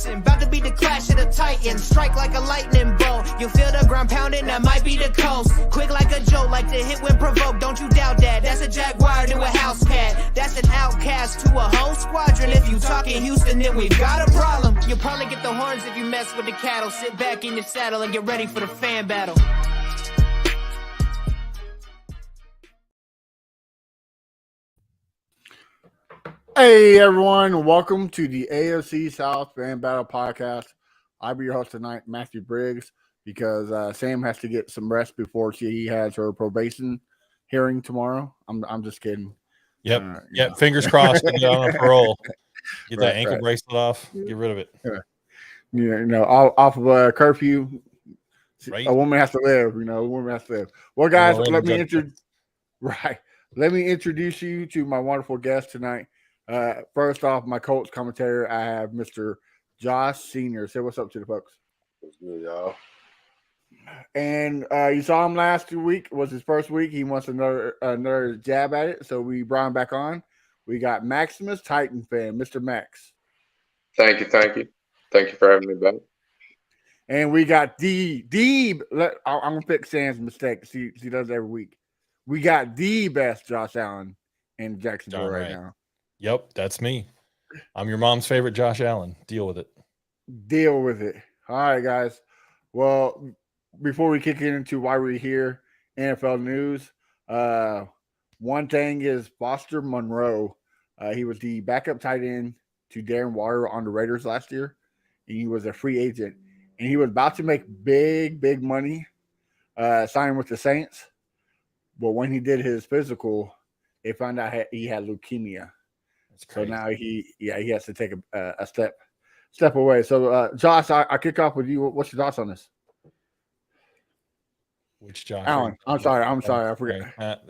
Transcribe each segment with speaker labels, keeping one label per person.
Speaker 1: About to be the clash of the titans. Strike like a lightning bolt. You feel the ground pounding, that might be the coast. Quick like a joke, like to hit when provoked. Don't you doubt that. That's a Jaguar to a house cat. That's an outcast to a whole squadron. If you talking Houston, then we've got a problem. You'll probably get the horns if you mess with the cattle. Sit back in your saddle and get ready for the fan battle.
Speaker 2: Hey everyone, welcome to the AFC South Fan Battle Podcast. I'll be your host tonight, Matthew Briggs, because Sam has to get some rest before she has her probation hearing tomorrow. I'm just kidding.
Speaker 3: Yep. Fingers crossed. Get on a parole. Get that ankle bracelet off. Get rid of it.
Speaker 2: Off of a curfew.
Speaker 3: Right.
Speaker 2: A woman has to live. A woman has to live. Well, guys, let me introduce you to my wonderful guest tonight. First off, my Colts commentator, I have Mr. Josh Senior. Say what's up to the folks.
Speaker 4: What's good, y'all?
Speaker 2: And you saw him last week. It was his first week. He wants another jab at it, so we brought him back on. We got Maximus Titan fan, Mr. Max.
Speaker 4: Thank you for having me back.
Speaker 2: And we got I'm gonna fix Sam's mistake. She does it every week. We got the best Josh Allen in Jacksonville right now.
Speaker 3: Yep, that's me. I'm your mom's favorite Josh Allen. Deal with it.
Speaker 2: All right, guys. Well, before we kick into why we're here, NFL news. One thing is Foster Monroe. He was the backup tight end to Darren Waller on the Raiders last year. And he was a free agent. And he was about to make big money signing with the Saints. But when he did his physical, they found out he had leukemia. So now he has to take a step away. So Josh, I kick off with you. What's your thoughts on this?
Speaker 3: Which Josh?
Speaker 2: Allen. I'm sorry. I forgot.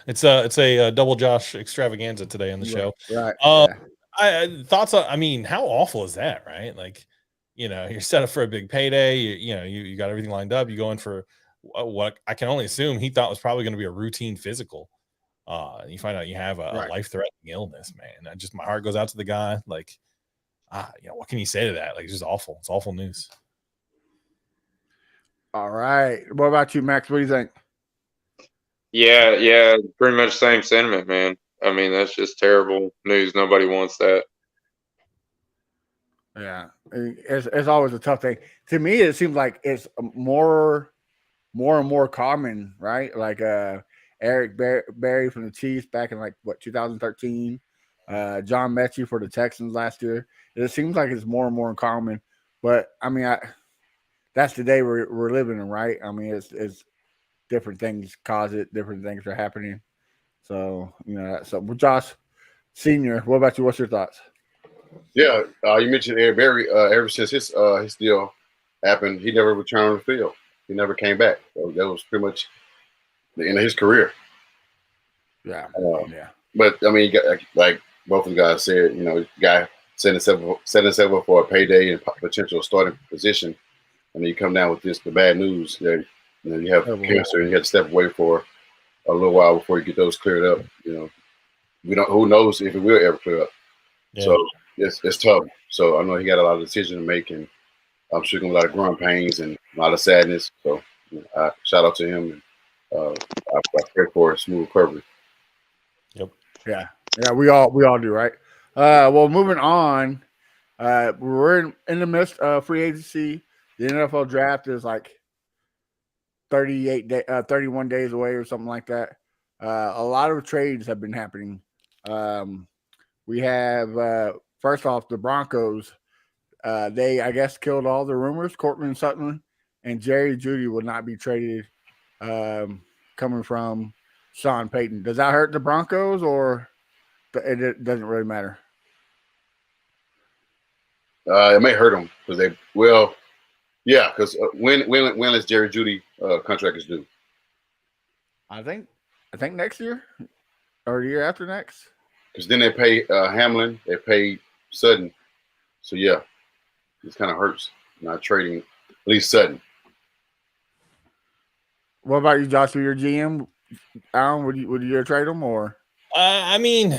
Speaker 3: It's a double Josh extravaganza today on the show.
Speaker 2: Right.
Speaker 3: Thoughts on? I mean, how awful is that? Right? Like, you're set up for a big payday. You got everything lined up. You go in for what I can only assume he thought was probably going to be a routine physical. You find out you have a life-threatening illness, man. My heart goes out to the guy. Like, what can you say to that? Like, it's just awful. It's awful news.
Speaker 2: All right. What about you, Max? What do you think?
Speaker 4: Yeah, pretty much same sentiment, man. I mean, that's just terrible news. Nobody wants that.
Speaker 2: Yeah, it's always a tough thing. To me, it seems like it's more and more common, right? Like Eric Berry from the Chiefs back in 2013. John Mechie for the Texans last year. It seems like it's more and more common, but I mean, that's the day we're living in, right? I mean, it's different things cause it. Different things are happening. So So, Josh Senior, what about you? What's your thoughts?
Speaker 4: Yeah, you mentioned Eric Berry. Ever since his deal happened, he never returned on the field. He never came back. That was pretty much the end of his career.
Speaker 2: Yeah.
Speaker 4: But I mean, like both of the guys said, guy setting himself up for a payday and potential starting position, and then you come down with the bad news that you have cancer and you have to step away for a little while before you get those cleared up. We don't. Who knows if it will ever clear up? Yeah. So it's tough. So I know he got a lot of decisions to make, and I'm sure going to a lot of growing pains and a lot of sadness. So shout out to him. And I pray for a smooth recovery.
Speaker 3: Yep.
Speaker 2: Yeah. We all do, right? Well, moving on. We're in the midst of free agency. The NFL draft is 31 days away or something like that. A lot of trades have been happening. We have first off the Broncos. They, I guess, killed all the rumors. Cortland Sutton and Jerry Jeudy will not be traded. Coming from Sean Payton. Does that hurt the Broncos, or it doesn't really matter?
Speaker 4: It may hurt them because because when is Jerry Jeudy contract is due?
Speaker 2: I think next year. or the year after next?
Speaker 4: Because then they pay Hamlin, they pay Sutton. So yeah, it kind of hurts not trading at least Sutton.
Speaker 2: What about you, Josh? With your GM, Alan, would you trade him or?
Speaker 3: I mean,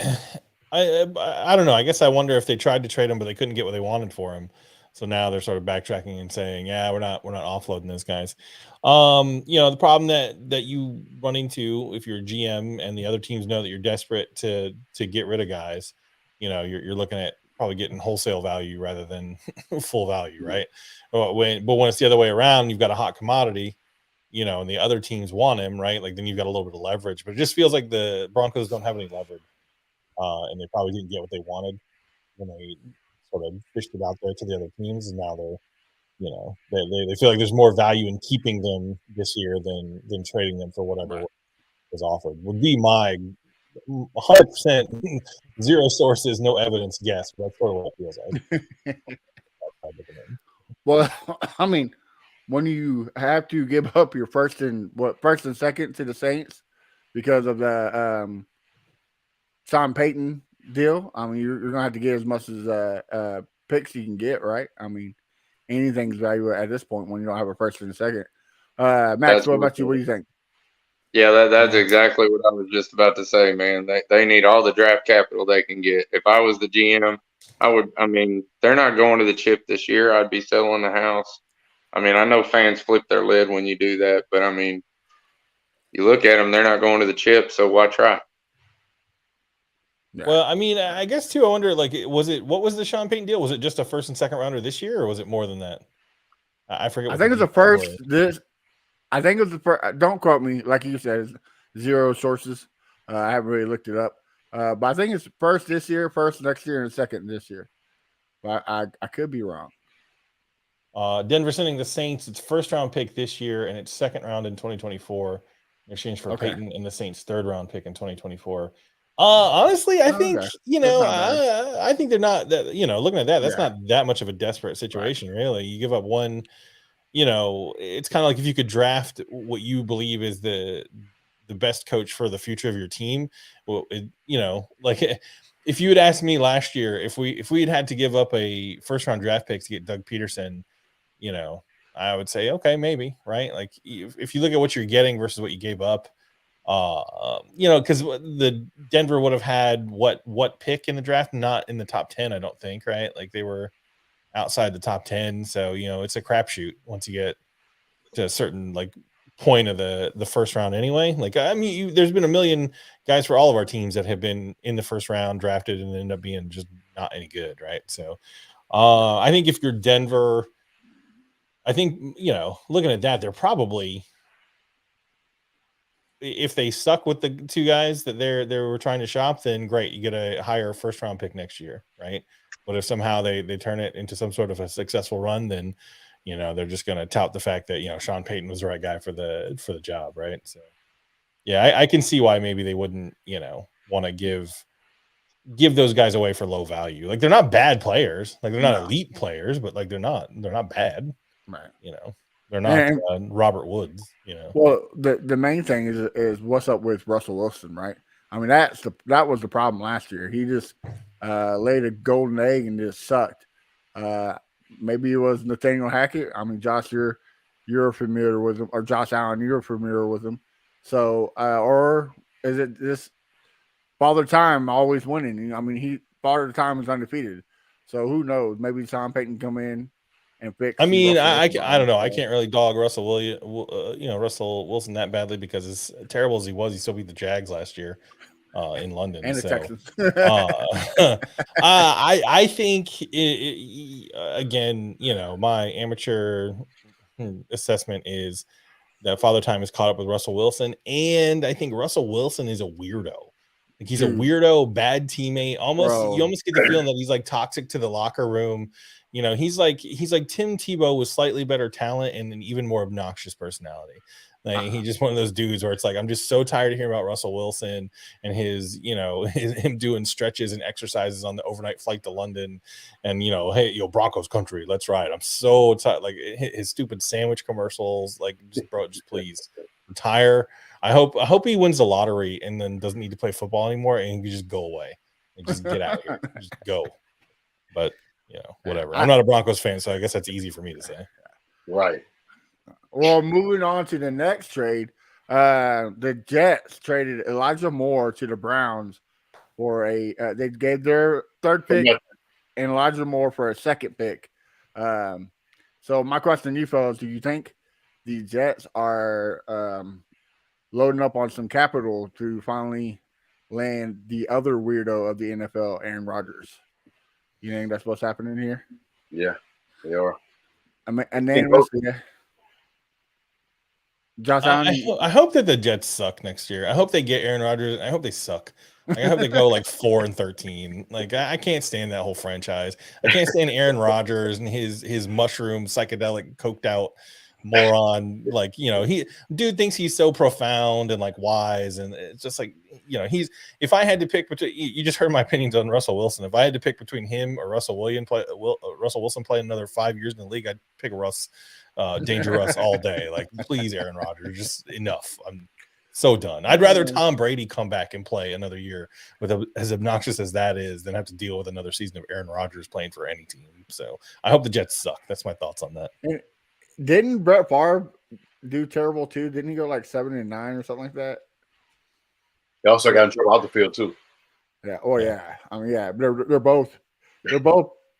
Speaker 3: I don't know. I guess I wonder if they tried to trade him, but they couldn't get what they wanted for him. So now they're sort of backtracking and saying, "Yeah, we're not offloading those guys." The problem that you run into if you're a GM and the other teams know that you're desperate to get rid of guys, you're looking at probably getting wholesale value rather than full value, right? But when it's the other way around, you've got a hot commodity, and the other teams want him, right? Like then you've got a little bit of leverage. But it just feels like the Broncos don't have any leverage, and they probably didn't get what they wanted when they sort of fished it out there to the other teams, and now they're, they feel like there's more value in keeping them this year than trading them for whatever was offered. Would be my 100% zero sources, no evidence guess, but that's sort of what it feels like.
Speaker 2: Well, I mean, when you have to give up your first and second to the Saints because of the Sean Payton deal, I mean, you're gonna have to get as much as picks you can get, right? I mean, anything's valuable at this point when you don't have a first and a second. Max, what about you? What do you think?
Speaker 5: Yeah, that's exactly what I was just about to say, man. They need all the draft capital they can get. If I was the GM, they're not going to the chip this year. I'd be selling the house. I mean, I know fans flip their lid when you do that, but I mean, you look at them, they're not going to the chip, so why try?
Speaker 3: Yeah. Well, I mean, I guess too, I wonder, like, what was the Sean Payton deal? Was it just a first and second rounder this year, or was it more than that? I forget.
Speaker 2: I think it's the first. I think it was the first. Don't quote me, like you said, zero sources. I haven't really looked it up, but I think it's first this year, first next year, and second this year. But I could be wrong.
Speaker 3: Denver sending the Saints its first round pick this year and its second round in 2024 in exchange for Peyton and the Saints' third round pick in 2024. Honestly, I think I think they're not that. Looking at that, that's not that much of a desperate situation, really. You give up one. It's kind of like if you could draft what you believe is the best coach for the future of your team. Well, like if you had asked me last year if we had to give up a first round draft pick to get Doug Peterson, I would say okay, maybe, right? Like if you look at what you're getting versus what you gave up, because the Denver would have had what pick in the draft? Not in the top 10, I don't think, right? Like they were outside the top 10, so it's a crapshoot once you get to a certain like point of the first round anyway. Like I mean, there's been a million guys for all of our teams that have been in the first round drafted and end up being just not any good, right? So I think if you're Denver, I think looking at that, they're probably, if they suck with the two guys that they were trying to shop, then great, you get a higher first round pick next year, right? But if somehow they turn it into some sort of a successful run, then they're just going to tout the fact that Sean Payton was the right guy for the job, right? So yeah, I can see why maybe they wouldn't want to give those guys away for low value. Like they're not bad players, like they're not elite players, but like they're not bad, right? They're not Robert Woods,
Speaker 2: Well, the main thing is what's up with Russell Wilson, right? I mean, that was the problem last year. He just laid a golden egg and just sucked. Maybe it was Nathaniel Hackett. I mean, Josh, you're familiar with him, or Josh Allen, you're familiar with him. So, or is it just Father Time always winning? I mean, Father Time is undefeated. So who knows? Maybe Sean Payton come in and fix.
Speaker 3: I mean, I don't know. I can't really dog Russell Wilson that badly because as terrible as he was, he still beat the Jags last year in London
Speaker 2: and the Texans.
Speaker 3: I think again, my amateur assessment is that Father Time is caught up with Russell Wilson, and I think Russell Wilson is a weirdo. Like he's a weirdo, bad teammate. You almost get the feeling that he's like toxic to the locker room. He's like Tim Tebow with slightly better talent and an even more obnoxious personality. Like he's just one of those dudes where it's like, I'm just so tired of hearing about Russell Wilson and him doing stretches and exercises on the overnight flight to London and, hey, Broncos country, let's ride. I'm so tired. Like his stupid sandwich commercials, like just please retire. I hope he wins the lottery and then doesn't need to play football anymore and he can just go away and just get out of here, just go. But whatever. I'm not a Broncos fan, so I guess that's easy for me to say.
Speaker 4: Right.
Speaker 2: Well, moving on to the next trade, the Jets traded Elijah Moore to the Browns for they gave their third pick and Elijah Moore for a second pick. So my question to you fellas, do you think the Jets are loading up on some capital to finally land the other weirdo of the NFL, Aaron Rodgers? You think that's what's happening here?
Speaker 4: Yeah, they are.
Speaker 2: I mean, and then let's see. Josh Allen.
Speaker 3: I hope that the Jets suck next year. I hope they get Aaron Rodgers. I hope they suck. Like, I hope they go like 4-13. Like I can't stand that whole franchise. I can't stand Aaron Rodgers and his mushroom psychedelic coked out moron. Like dude thinks he's so profound and like wise, and it's just like if I had to pick between, you just heard my opinions on Russell Wilson. If I had to pick between him or Russell Wilson play another 5 years in the league, I'd pick Russ. Danger Russ all day. Like, please, Aaron Rodgers, just enough. I'm so done. I'd rather Tom Brady come back and play another year with as obnoxious as that is than have to deal with another season of Aaron Rodgers playing for any team. So I hope the Jets suck. That's my thoughts on that.
Speaker 2: And didn't Brett Favre do terrible too? Didn't he go like 7-9 or something like that?
Speaker 4: He also got in trouble out the field too.
Speaker 2: Yeah. Oh yeah. I mean, yeah. They're both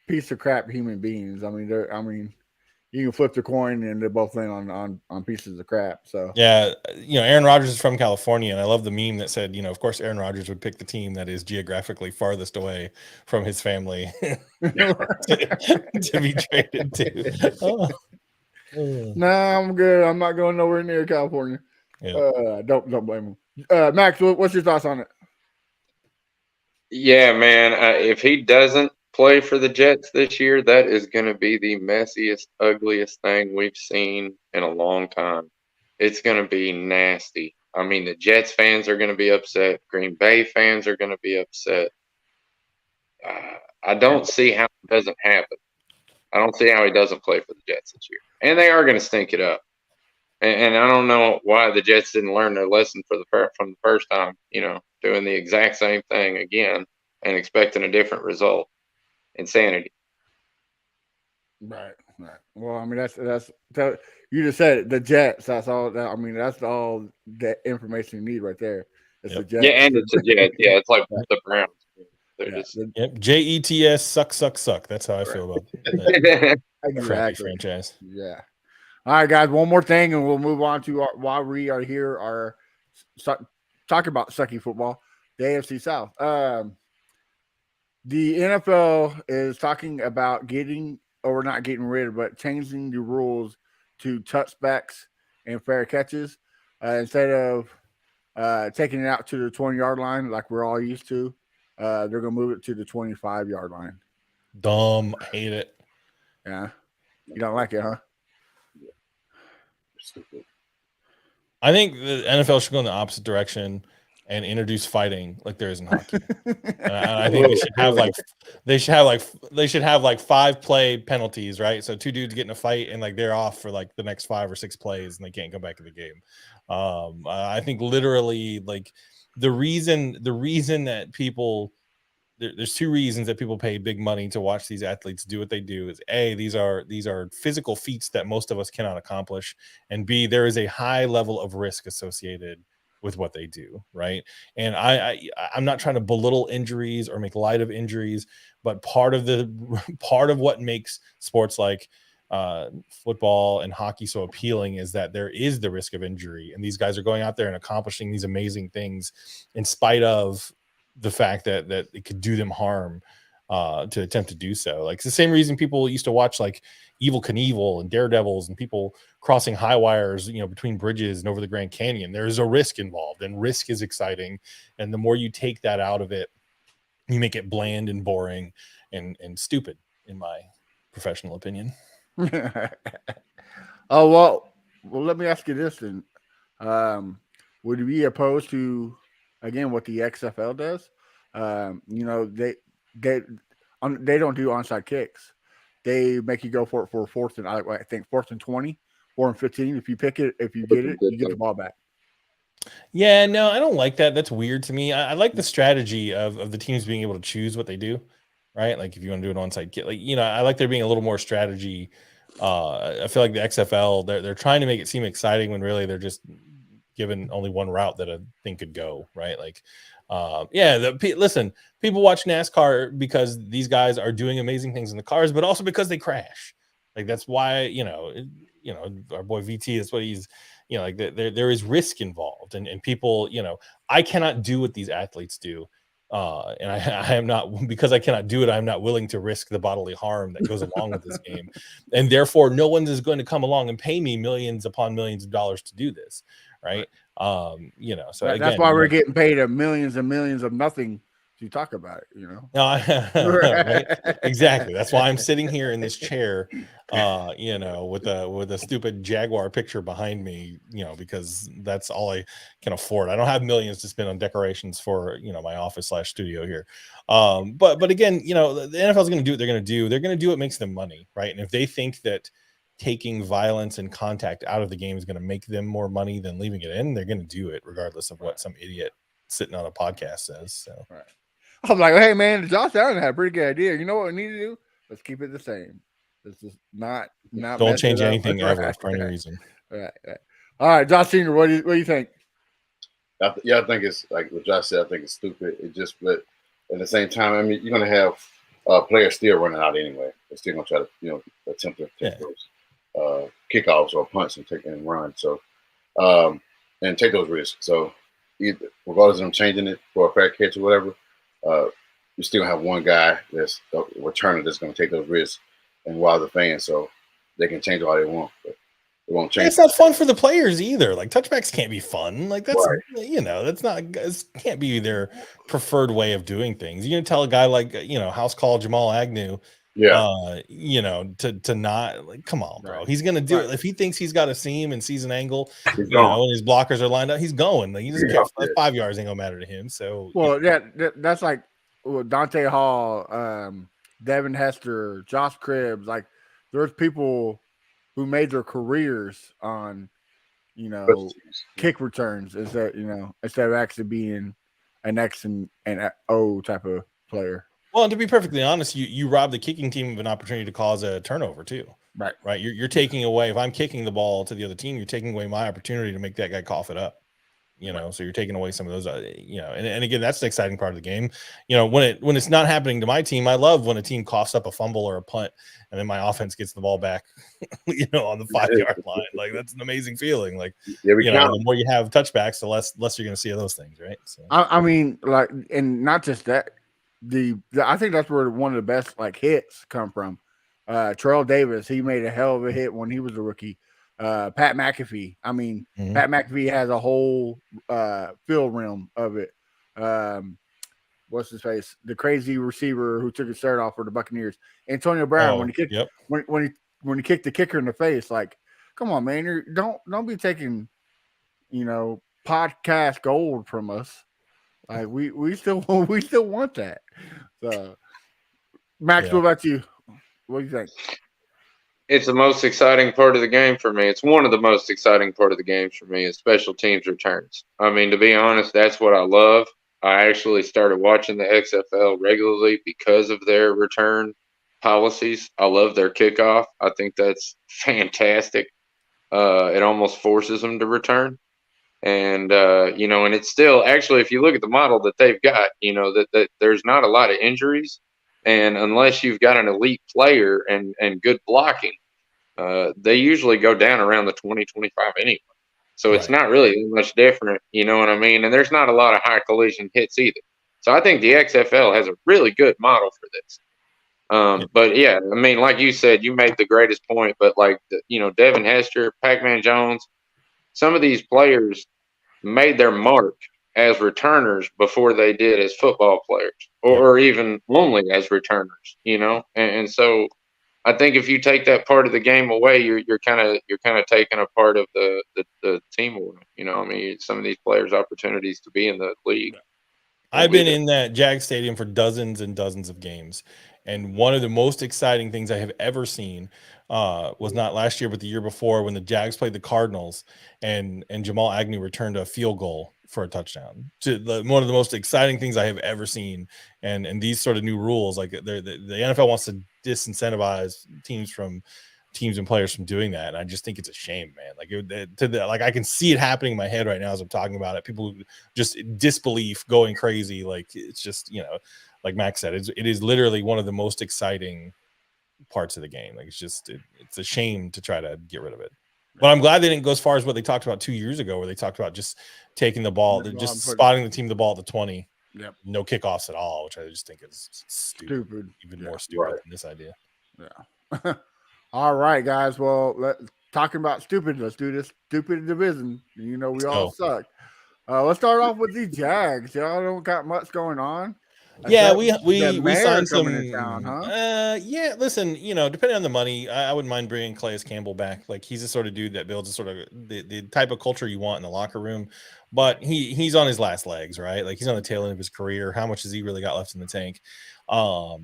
Speaker 2: piece of crap human beings. I mean, you can flip the coin and they're both laying on pieces of crap. So
Speaker 3: yeah, Aaron Rodgers is from California, and I love the meme that said, of course, Aaron Rodgers would pick the team that is geographically farthest away from his family to be traded to. Oh.
Speaker 2: Nah, I'm good. I'm not going nowhere near California. Yeah. Don't blame him. Max, what's your thoughts on it?
Speaker 5: Yeah, man. If he doesn't play for the Jets this year, that is going to be the messiest, ugliest thing we've seen in a long time. It's going to be nasty. I mean, the Jets fans are going to be upset. Green Bay fans are going to be upset. I don't see how it doesn't happen. I don't see how he doesn't play for the Jets this year. And they are going to stink it up. And I don't know why the Jets didn't learn their lesson from the first time, doing the exact same thing again and expecting a different result. Insanity.
Speaker 2: Right. Well, I mean, that's you just said it, the Jets. That's all. That's all the information you need right there. It's the Jets.
Speaker 5: Yeah, and it's the Jets. Yeah, it's like the Browns.
Speaker 3: Jets suck. That's how I feel about that
Speaker 2: exactly.
Speaker 3: franchise.
Speaker 2: Yeah. All right, guys. One more thing, and we'll move on to why we are here. Talking about sucky football, the AFC South. The NFL is talking about not getting rid of, but changing the rules to touchbacks and fair catches instead of taking it out to the 20-yard line like we're all used to. They're going to move it to the 25-yard line.
Speaker 3: Dumb. I hate it.
Speaker 2: Yeah. You don't like it, huh?
Speaker 3: I think the NFL should go in the opposite direction and introduce fighting like there is in hockey. I think they should have like 5 play penalties, right? So 2 dudes get in a fight and like they're off for like the next 5 or 6 plays and they can't come back in the game. I think literally like the reason that people there's 2 reasons that people pay big money to watch these athletes do what they do is A, these are physical feats that most of us cannot accomplish, and B, there is a high level of risk associated with what they do, right? And I'm not trying to belittle injuries or make light of injuries, but part of what makes sports like football and hockey so appealing is that there is the risk of injury, and these guys are going out there and accomplishing these amazing things in spite of the fact that it could do them harm to attempt to do so. Like it's the same reason people used to watch like Evel Knievel and Daredevils and people crossing high wires, between bridges and over the Grand Canyon. There is a risk involved, and risk is exciting. And the more you take that out of it, you make it bland and boring and stupid, in my professional opinion.
Speaker 2: Oh, well, let me ask you this then. Would you be opposed to, again, what the XFL does? They don't do onside kicks. They make you go for it for 4th and I think 4th and 20, 4th and 15. If you pick it, if you get it, you get the ball back.
Speaker 3: Yeah, no, I don't like that. That's weird to me. I like the strategy of the teams being able to choose what they do, right? Like if you want to do an onside kick, like I like there being a little more strategy. I feel like the XFL they're trying to make it seem exciting when really they're just given only one route that a thing could go, right? Like, listen, people watch NASCAR because these guys are doing amazing things in the cars, but also because they crash. Like that's why our boy VT. That's what he's like there is risk involved and people I cannot do what these athletes do and I am not because I cannot do it. I'm not willing to risk the bodily harm that goes along with this game, and therefore no one is going to come along and pay me millions upon millions of dollars to do this, right? So again,
Speaker 2: that's why we're getting paid millions and millions of nothing to talk about it,
Speaker 3: No, right? Exactly. That's why I'm sitting here in this chair, with a stupid Jaguar picture behind me, because that's all I can afford. I don't have millions to spend on decorations for, my office / studio here. But again, the NFL is going to do what they're going to do. They're going to do what makes them money, right? And if they think that taking violence and contact out of the game is going to make them more money than leaving it in, they're going to do it regardless of what some idiot sitting on a podcast says. So.
Speaker 2: Right. I'm like, hey man, Josh Allen had a pretty good idea. You know what we need to do? Let's keep it the same. Let's just not
Speaker 3: don't change anything ever for any reason.
Speaker 2: Right. All right, Josh Senior, what do you think?
Speaker 4: I think it's like what Josh said. I think it's stupid. But at the same time, I mean, you're gonna have players still running out anyway. They're still gonna try to attempt to take those kickoffs or punts and run. So and take those risks. So regardless of them changing it for a fair catch or whatever. You still have one guy that's a returner that's going to take those risks and wow the fans, so they can change all they want, but it won't change.
Speaker 3: It's not fun for the players either. Like touchbacks can't be fun. Like that's
Speaker 4: right.
Speaker 3: That's not. It can't be their preferred way of doing things. You're gonna tell a guy like house call Jamal Agnew, to not like come on, bro. Right. He's gonna do it if he thinks he's got a seam and sees an angle. And his blockers are lined up. He's going. Like he doesn't care. 5 yards ain't gonna matter to him. So
Speaker 2: that's like Dante Hall, Devin Hester, Josh Cribbs. Like there's people who made their careers on kick returns instead of actually being an X and O type of player.
Speaker 3: Well, and to be perfectly honest, you rob the kicking team of an opportunity to cause a turnover too. Right. You're taking away, if I'm kicking the ball to the other team, you're taking away my opportunity to make that guy cough it up. So you're taking away some of those, and again, that's the exciting part of the game. When it's not happening to my team, I love when a team coughs up a fumble or a punt and then my offense gets the ball back, on the 5-yard line. Like that's an amazing feeling. Like, the more you have touchbacks, the less you're going to see of those things. Right. So.
Speaker 2: I mean, like, and not just that, I think that's where one of the best hits come from. Terrell Davis, he made a hell of a hit when he was a rookie. Pat McAfee. I mean, Pat McAfee has a whole field rim of it. What's his face? The crazy receiver who took his shirt off for the Buccaneers, Antonio Brown. When he kicked, when he kicked the kicker in the face, like, come on, man, don't be taking, podcast gold from us. Like we still want that. So, Max, what about you? What do you think?
Speaker 5: It's the most exciting part of the game for me. It's one of the most exciting part of the games for me is special teams returns. I mean, to be honest, that's what I love. I actually started watching the XFL regularly because of their return policies. I love their kickoff. I think that's fantastic. It almost forces them to return. And, and it's still actually, if you look at the model that they've got, that there's not a lot of injuries. And unless you've got an elite player and good blocking, they usually go down around the 20-25 anyway. So it's not really much different, you know what I mean? And there's not a lot of high collision hits either. So I think the XFL has a really good model for this. But yeah, I mean, like you said, you made the greatest point, but Devin Hester, Pac-Man Jones, some of these players made their mark as returners before they did as football players or even only as returners, and so I think if you take that part of the game away, you're kind of taking a part of the team away. I mean, some of these players' opportunities to be in the league.
Speaker 3: I've been in that Jag Stadium for dozens and dozens of games, and one of the most exciting things I have ever seen was not last year, but the year before when the Jags played the Cardinals and Jamal Agnew returned a field goal for a touchdown. One of the most exciting things I have ever seen. And these sort of new rules, like the NFL wants to disincentivize teams and players from doing that. And I just think it's a shame, man. Like I can see it happening in my head right now as I'm talking about it. People just disbelief going crazy. Like it's just, like Max said, it is literally one of the most exciting parts of the game. Like it's a shame to try to get rid of it. But I'm glad they didn't go as far as what they talked about 2 years ago, where they talked about just taking the ball, just spotting the team the ball at the 20.
Speaker 2: Yep.
Speaker 3: No kickoffs at all, which I just think is stupid. Even more stupid than this idea.
Speaker 2: Yeah. All right, guys. Well, talking about stupid, let's do this stupid division. We all suck. Let's start off with the Jags. Y'all don't got much going on.
Speaker 3: Yeah, we signed some.
Speaker 2: In town, huh?
Speaker 3: Yeah, listen, depending on the money, I wouldn't mind bringing Calais Campbell back. Like he's the sort of dude that builds a sort of the type of culture you want in the locker room. But he's on his last legs, right? Like he's on the tail end of his career. How much has he really got left in the tank? So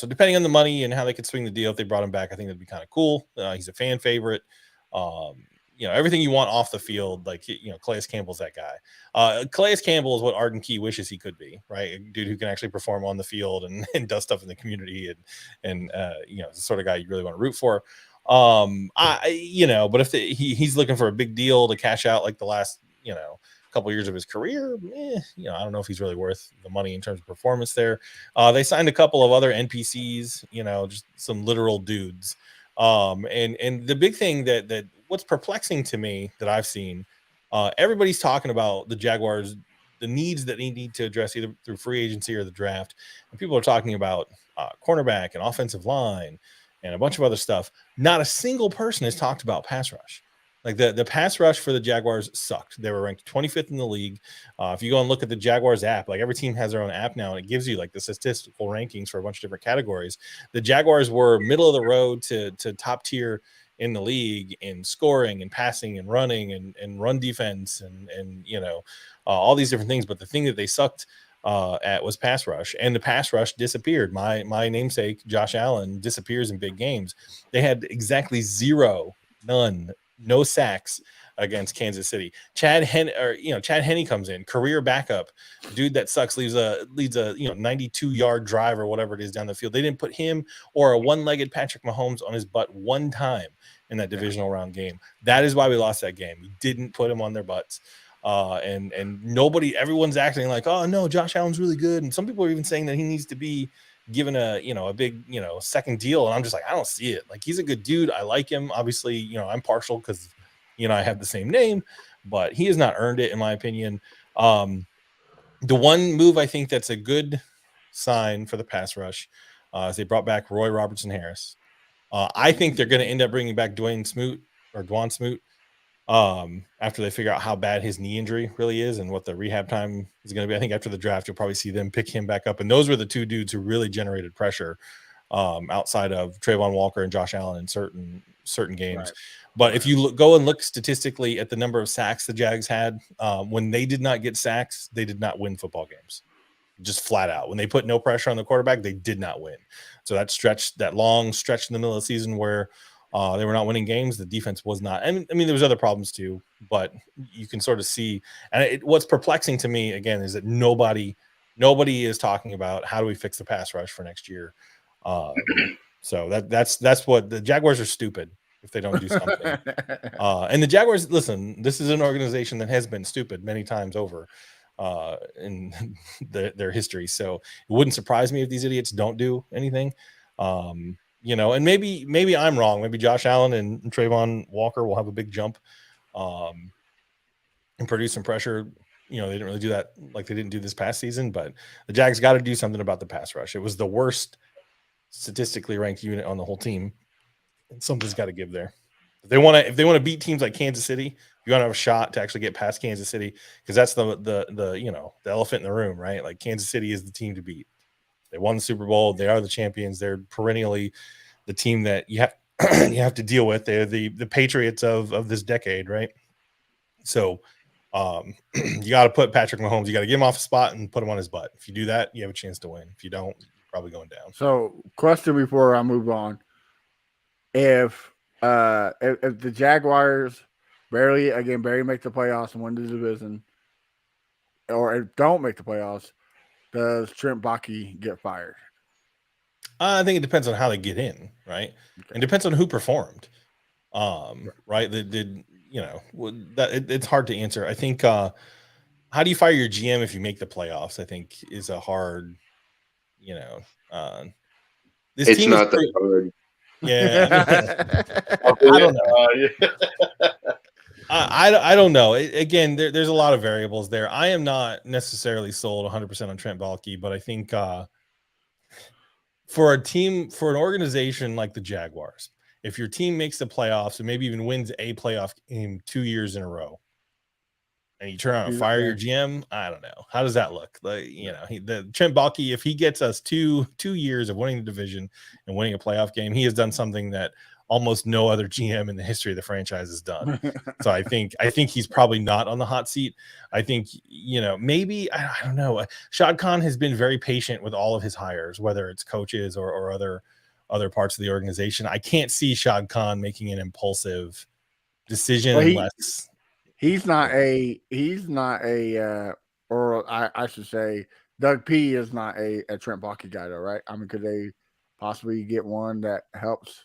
Speaker 3: depending on the money and how they could swing the deal, if they brought him back, I think that'd be kind of cool. He's a fan favorite. Everything you want off the field, like, Calais Campbell's that guy. Calais Campbell is what Arden Key wishes he could be, right? A dude who can actually perform on the field and does stuff in the community and the sort of guy you really want to root for. But if he's looking for a big deal to cash out like the last, couple years of his career, I don't know if he's really worth the money in terms of performance there. They signed a couple of other NPCs, just some literal dudes. And the big thing that what's perplexing to me that I've seen, everybody's talking about the Jaguars, the needs that they need to address either through free agency or the draft. And people are talking about cornerback and offensive line and a bunch of other stuff. Not a single person has talked about pass rush. Like the pass rush for the Jaguars sucked. They were ranked 25th in the league. If you go and look at the Jaguars app, like every team has their own app now, and it gives you like the statistical rankings for a bunch of different categories. The Jaguars were middle of the road to top tier in the league in scoring and passing and running and run defense and all these different things. But the thing that they sucked at was pass rush, and the pass rush disappeared. My namesake Josh Allen disappears in big games. They had exactly no sacks against Kansas City. Chad Henne comes in, career backup, dude that sucks, leads a 92-yard drive or whatever it is down the field. They didn't put him or a one-legged Patrick Mahomes on his butt one time in that divisional round game. That is why we lost that game. We didn't put him on their butts. And everyone's acting like, oh no, Josh Allen's really good. And some people are even saying that he needs to be given a big, second deal. And I'm just like, I don't see it. Like, he's a good dude. I like him. Obviously, I'm partial because, I have the same name, but he has not earned it, in my opinion. The one move I think that's a good sign for the pass rush is they brought back Roy Robertson Harris. I think they're going to end up bringing back Dwayne Smoot after they figure out how bad his knee injury really is and what the rehab time is going to be. I think after the draft, you'll probably see them pick him back up. And those were the two dudes who really generated pressure outside of Trayvon Walker and Josh Allen in certain games. Right. But if you go and look statistically at the number of sacks the Jags had, when they did not get sacks, they did not win football games. Just flat out. When they put no pressure on the quarterback, they did not win. So that long stretch in the middle of the season where they were not winning games, the defense was not. And I mean, there was other problems too, but you can sort of see. And what's perplexing to me again is that nobody is talking about how do we fix the pass rush for next year. So that's what the Jaguars are stupid if they don't do something. And the Jaguars, listen, this is an organization that has been stupid many times over in their history. So it wouldn't surprise me if these idiots don't do anything. And maybe I'm wrong. Maybe Josh Allen and Trayvon Walker will have a big jump and produce some pressure. They didn't really do that like they didn't do this past season, but the Jags got to do something about the pass rush. It was the worst statistically ranked unit on the whole team, and something's got to give there. If they want to beat teams like Kansas City, you want to have a shot to actually get past Kansas City, because that's the elephant in the room, right? Like, Kansas City is the team to beat. They won the Super Bowl. They are the champions. They're perennially the team that you have to deal with. They're the Patriots of this decade, right? So you got to put Patrick Mahomes. You got to get him off a spot and put him on his butt. If you do that, you have a chance to win. If you don't, you're probably going down.
Speaker 2: So, question before I move on. if the Jaguars barely make the playoffs and win the division, or don't make the playoffs, does Trent Baalke get fired?
Speaker 3: I think it depends on how they get in, right?
Speaker 2: Okay.
Speaker 3: It depends on who performed. Right? It's hard to answer. I think how do you fire your GM if you make the playoffs? I think is a hard, this
Speaker 5: It's
Speaker 3: team
Speaker 5: not
Speaker 3: is
Speaker 5: that hard.
Speaker 3: yeah. I don't know. I don't know. Again, there's a lot of variables there. I am not necessarily sold 100% on Trent Baalke, but I think for an organization like the Jaguars, if your team makes the playoffs and maybe even wins a playoff game 2 years in a row, and you turn around and fire your GM, I don't know. How does that look? Like, the Trent Baalke, if he gets us two years of winning the division and winning a playoff game, he has done something that almost no other GM in the history of the franchise has done. So I think he's probably not on the hot seat. I think, maybe, I don't know. Shad Khan has been very patient with all of his hires, whether it's coaches or other parts of the organization. I can't see Shad Khan making an impulsive decision unless
Speaker 2: he's not a or I should say Doug P is not a Trent Baalke guy though, right? I mean, could they possibly get one that helps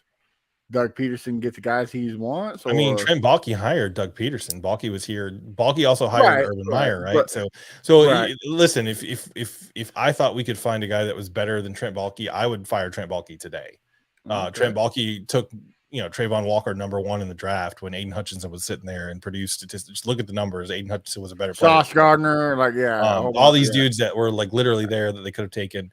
Speaker 2: Doug Peterson get the guys he wants? Or...
Speaker 3: I mean, Trent Baalke hired Doug Peterson. Baalke was here. Baalke also hired Urban Meyer, right? Listen, if I thought we could find a guy that was better than Trent Baalke, I would fire Trent Baalke today. Trent Baalke took Trayvon Walker #1 in the draft when Aiden Hutchinson was sitting there and produced statistics. Just look at the numbers. Aiden Hutchinson was a better player.
Speaker 2: Sauce Gardner,
Speaker 3: all these dudes that were like literally there that they could have taken.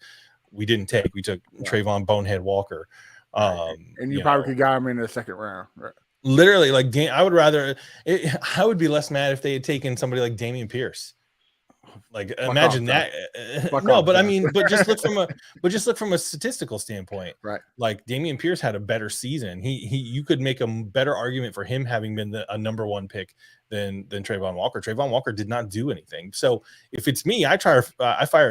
Speaker 3: We didn't take. We took Trayvon Bonehead Walker.
Speaker 2: And you probably could got him in the second round. Right?
Speaker 3: Literally, like I would be less mad if they had taken somebody like Dameon Pierce. Like imagine that. But just look from a statistical standpoint.
Speaker 2: Right.
Speaker 3: Like Dameon Pierce had a better season. You could make a better argument for him having been a #1 pick than Trayvon Walker. Trayvon Walker did not do anything. So if it's me, I fire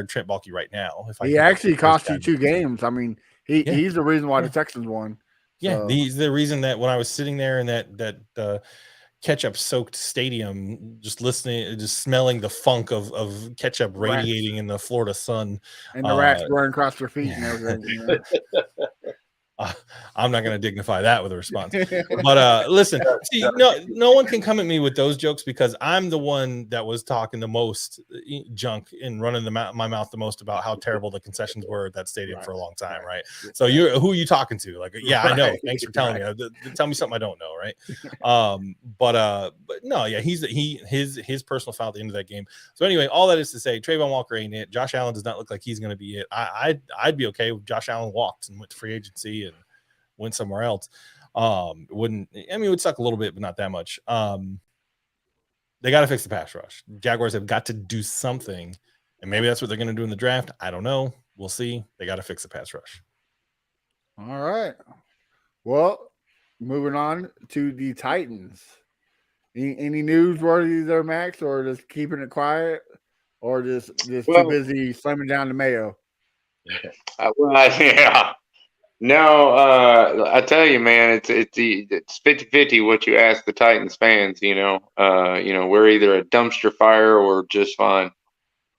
Speaker 3: Trent Baalke right now.
Speaker 2: He actually cost you 2 games. I mean, he's the reason why the Texans won.
Speaker 3: Yeah, he's the reason that when I was sitting there in that ketchup-soaked stadium, just smelling the funk of ketchup radiating in the Florida sun,
Speaker 2: and the rats burning across their feet and everything.
Speaker 3: I'm not going to dignify that with a response. But listen, see, no one can come at me with those jokes because I'm the one that was talking the most junk and running my mouth the most about how terrible the concessions were at that stadium for a long time, right? So who are you talking to? Like, I know. Thanks for telling me. Tell me something I don't know, right? But no, yeah, his personal foul at the end of that game. So anyway, all that is to say, Trayvon Walker ain't it. Josh Allen does not look like he's going to be it. I'd be okay if Josh Allen walked and went to free agency and went somewhere else. It would suck a little bit, but not that much. They got to fix the pass rush. Jaguars have got to do something, and maybe that's what they're going to do in the draft. I don't know. We'll see. They got to fix the pass rush.
Speaker 2: All right. Well, moving on to the Titans. Any newsworthy there, Max, or just keeping it quiet, or just too busy slamming down the mayo?
Speaker 5: Yeah. No, I tell you, man, it's 50-50 what you ask the Titans fans. We're either a dumpster fire or just fine.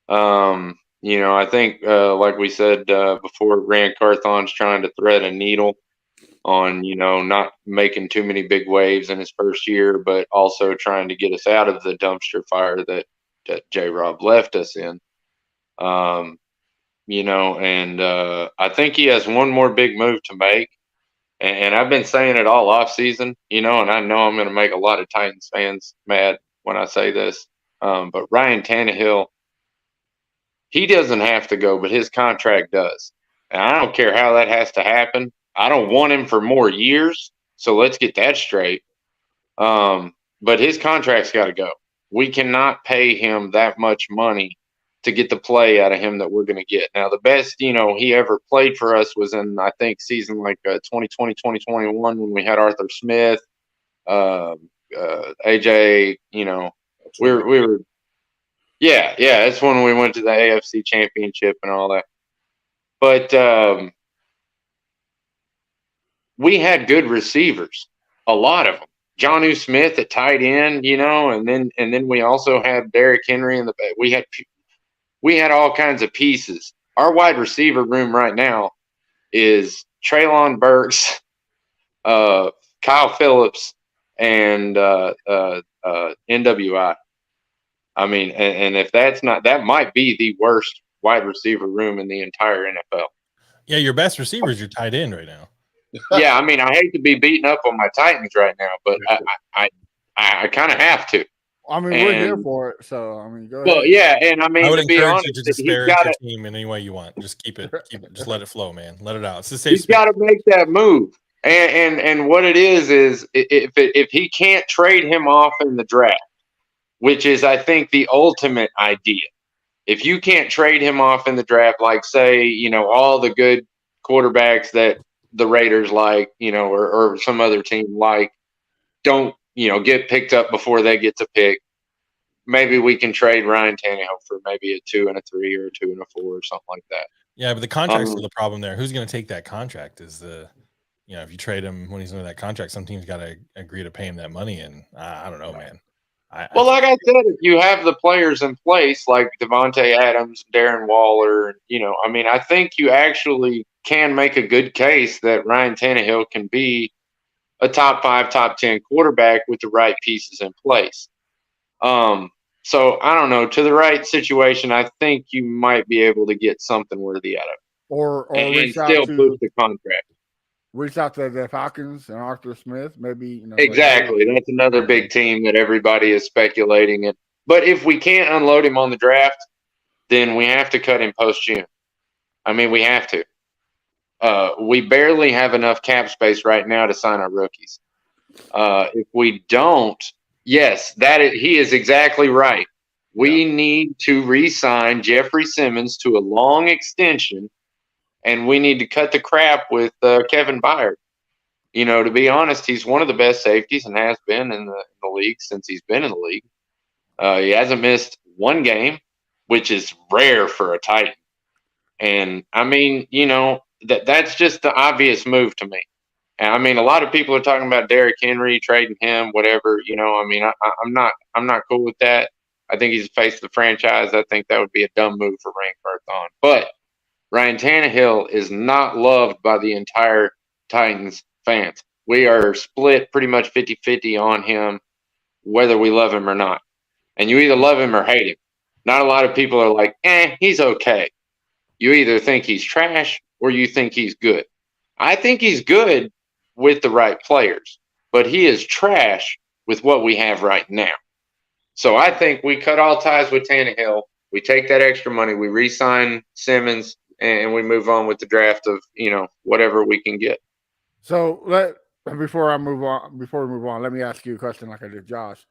Speaker 5: I think, like we said before, Rand Carthon's trying to thread a needle on, not making too many big waves in his first year, but also trying to get us out of the dumpster fire that J-Rob left us in. I think he has one more big move to make. And I've been saying it all off season, and I know I'm going to make a lot of Titans fans mad when I say this. But Ryan Tannehill, he doesn't have to go, but his contract does. And I don't care how that has to happen. I don't want him for more years. So let's get that straight. But his contract's got to go. We cannot pay him that much money to get the play out of him that we're going to get. Now, the best, he ever played for us was in, I think, season like 2020, 2021 when we had Arthur Smith, AJ, we were, that's when we went to the AFC Championship and all that. But we had good receivers, a lot of them. Jonnu Smith at tight end, and then we also had Derrick Henry in the back. We had all kinds of pieces. Our wide receiver room right now is Traylon Burks, Kyle Phillips, and NWI. I mean, and if that's not, that might be the worst wide receiver room in the entire NFL.
Speaker 3: Yeah, your best receiver is your tight end right now.
Speaker 5: Yeah, I mean, I hate to be beating up on my Titans right now, but I kind of have to.
Speaker 2: I mean, we're here for it, so I mean, go ahead.
Speaker 5: Well, yeah, and I mean,
Speaker 3: I would
Speaker 5: to be
Speaker 3: encourage
Speaker 5: honest,
Speaker 3: you to disparage your team in any way you want. Just keep it, just let it flow, man. Let it out. It's a safe
Speaker 5: he's
Speaker 3: space.
Speaker 5: got to make that move. And what it is if he can't trade him off in the draft, which is, I think, the ultimate idea. If you can't trade him off in the draft, like, say, all the good quarterbacks that the Raiders like, or some other team like, don't, get picked up before they get to pick, maybe we can trade Ryan Tannehill for maybe a 2 and a 3 or a 2 and a 4 or something like that.
Speaker 3: Yeah, but the contract's still the problem there. Who's going to take that contract is if you trade him when he's under that contract, some team's got to agree to pay him that money. And I don't know, man.
Speaker 5: Like I said, if you have the players in place like Devontae Adams, Darren Waller, I think you actually can make a good case that Ryan Tannehill can be a top 5, top 10 quarterback with the right pieces in place. So I don't know. To the right situation, I think you might be able to get something worthy out of it,
Speaker 2: or
Speaker 5: and still push the contract.
Speaker 2: Reach out to the Falcons and Arthur Smith, maybe.
Speaker 5: Exactly. That's another big team that everybody is speculating in. But if we can't unload him on the draft, then we have to cut him post-June. I mean, we have to. We barely have enough cap space right now to sign our rookies. If we don't, yes, he is exactly right. We need to re-sign Jeffrey Simmons to a long extension, and we need to cut the crap with Kevin Byard. To be honest, he's one of the best safeties and has been in the league since he's been in the league. He hasn't missed one game, which is rare for a Titan. And, I mean, that's just the obvious move to me. And, I mean, a lot of people are talking about Derrick Henry, trading him, whatever. I'm not cool with that. I think he's the face of the franchise. I think that would be a dumb move for Rankworth on. But Ryan Tannehill is not loved by the entire Titans fans. We are split pretty much 50-50 on him, whether we love him or not. And you either love him or hate him. Not a lot of people are like, he's okay. You either think he's trash or you think he's good. I think he's good with the right players, but he is trash with what we have right now. So I think we cut all ties with Tannehill. We take that extra money. We re-sign Simmons, and we move on with the draft of, whatever we can get.
Speaker 2: So before we move on, let me ask you a question like I did Josh.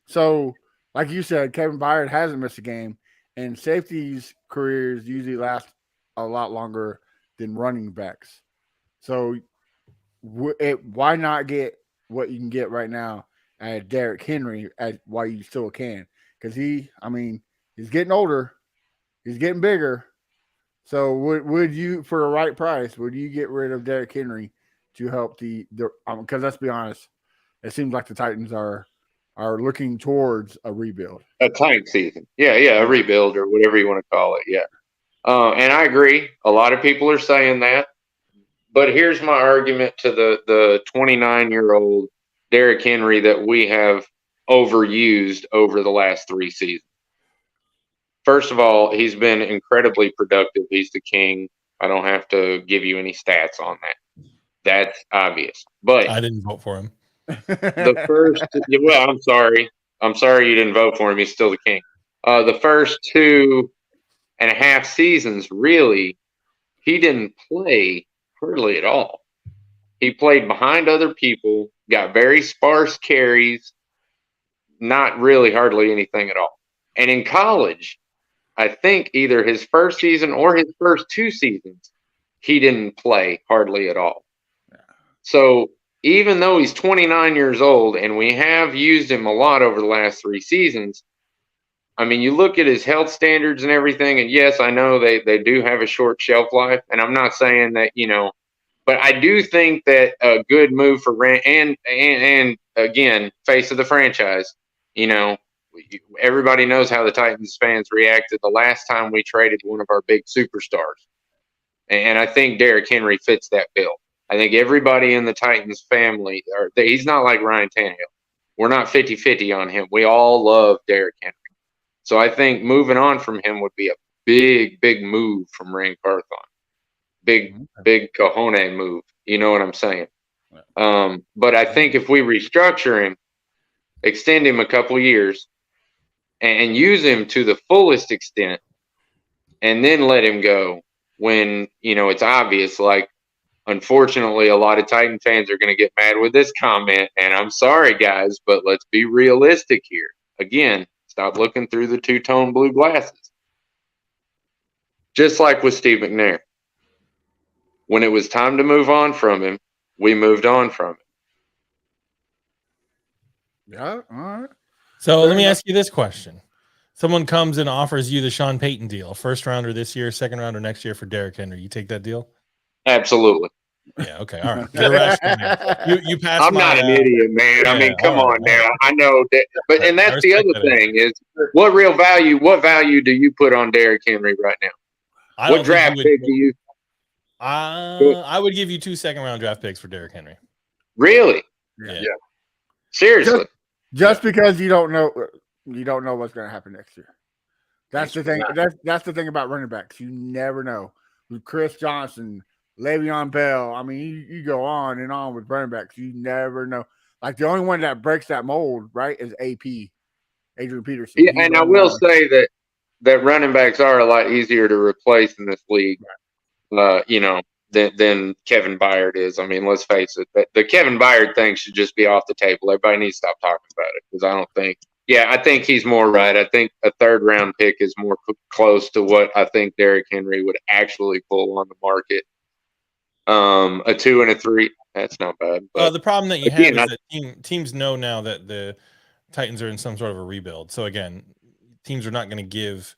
Speaker 2: So like you said, Kevin Byard hasn't missed a game, and safeties' careers usually last a lot longer than running backs. So why not get what you can get right now at Derrick Henry while you still can? Because he's getting older, he's getting bigger. So would you, for the right price, would you get rid of Derrick Henry to help because let's be honest, it seems like the Titans are looking towards a rebuild.
Speaker 5: A tank season. Yeah, a rebuild or whatever you want to call it, yeah. And I agree. A lot of people are saying that. But here's my argument to the 29-year-old Derrick Henry that we have overused over the last 3 seasons. First of all, he's been incredibly productive. He's the king. I don't have to give you any stats on that. That's obvious. But
Speaker 3: I didn't vote for him.
Speaker 5: I'm sorry. I'm sorry you didn't vote for him. He's still the king. The first 2.5 seasons, really, he didn't play hardly at all. He played behind other people, got very sparse carries, not really hardly anything at all. And in college, I think either his first season or his first 2 seasons, he didn't play hardly at all. So even though he's 29 years old and we have used him a lot over the last 3 seasons, I mean, you look at his health standards and everything, and yes, I know they do have a short shelf life. And I'm not saying that, But I do think that a good move for Rand and again, face of the franchise, you know, everybody knows how the Titans fans reacted the last time we traded one of our big superstars. And I think Derrick Henry fits that bill. I think everybody in the Titans family, he's not like Ryan Tannehill. We're not 50-50 on him. We all love Derrick Henry. So I think moving on from him would be a big, big move from Rand Carthon. Big cojones move. You know what I'm saying? But I think if we restructure him, extend him a couple years, and use him to the fullest extent, and then let him go when, you know, it's obvious, like, unfortunately, a lot of Titan fans are going to get mad with this comment, and I'm sorry, guys, but let's be realistic here. Again, stop looking through the two-tone blue glasses. Just like with Steve McNair. When it was time to move on from him, we moved on from him.
Speaker 2: Yeah, all right.
Speaker 3: So let me ask you this question. Someone comes and offers you the Sean Payton deal, first rounder this year, second rounder next year for Derrick Henry. You take that deal?
Speaker 5: Absolutely.
Speaker 3: Yeah, okay. All right. You're rational. You pass
Speaker 5: I'm not an idiot, man. I mean, come on now. I know that, but and that's the other thing is what value do you put on Derrick Henry right now? What draft pick do you?
Speaker 3: I would give you 2 second-round draft picks for Derrick Henry.
Speaker 5: Really?
Speaker 2: Yeah.
Speaker 5: Seriously.
Speaker 2: Just because you don't know what's going to happen next year. That's the thing. That's the thing about running backs. You never know. With Chris Johnson, Le'Veon Bell, I mean, you go on and on with running backs. You never know. Like the only one that breaks that mold, right, is AP, Adrian Peterson.
Speaker 5: Yeah, and I will say that running backs are a lot easier to replace in this league. You know, than Kevin Byard is. I mean, let's face it. The Kevin Byard thing should just be off the table. Everybody needs to stop talking about it because I don't think. Yeah, I think he's more right. I think a third-round pick is more close to what I think Derrick Henry would actually pull on the market. A 2 and a 3, that's not bad. But
Speaker 3: the problem that you have is that teams know now that the Titans are in some sort of a rebuild. So again, teams are not going to give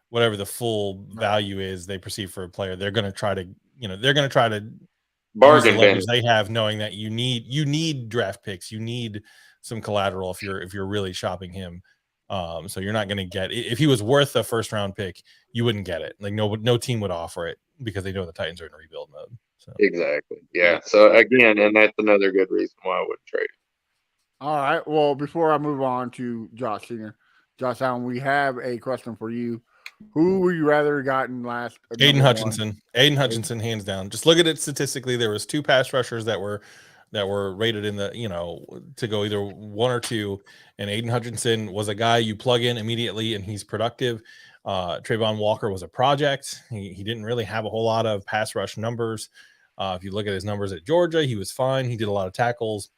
Speaker 3: whatever the full value is they perceive for a player. They're going to try to,
Speaker 5: bargain
Speaker 3: the leverage they have, knowing that you need draft picks, you need some collateral if you're really shopping him. So you're not going to get, if he was worth a first round pick, you wouldn't get it. Like no team would offer it because they know the Titans are in rebuild mode. So.
Speaker 5: Exactly. Yeah. So again, and that's another good reason why I wouldn't trade him.
Speaker 2: All right. Well, before I move on to Josh Senior, Josh Allen, we have a question for you. Who would you rather gotten last?
Speaker 3: Aiden Hutchinson. Aiden Hutchinson, hands down. Just look at it statistically. There was 2 pass rushers that were rated in the, to go either 1 or 2. And Aiden Hutchinson was a guy you plug in immediately and he's productive. Trayvon Walker was a project. He didn't really have a whole lot of pass rush numbers. If you look at his numbers at Georgia, he was fine. He did a lot of tackles.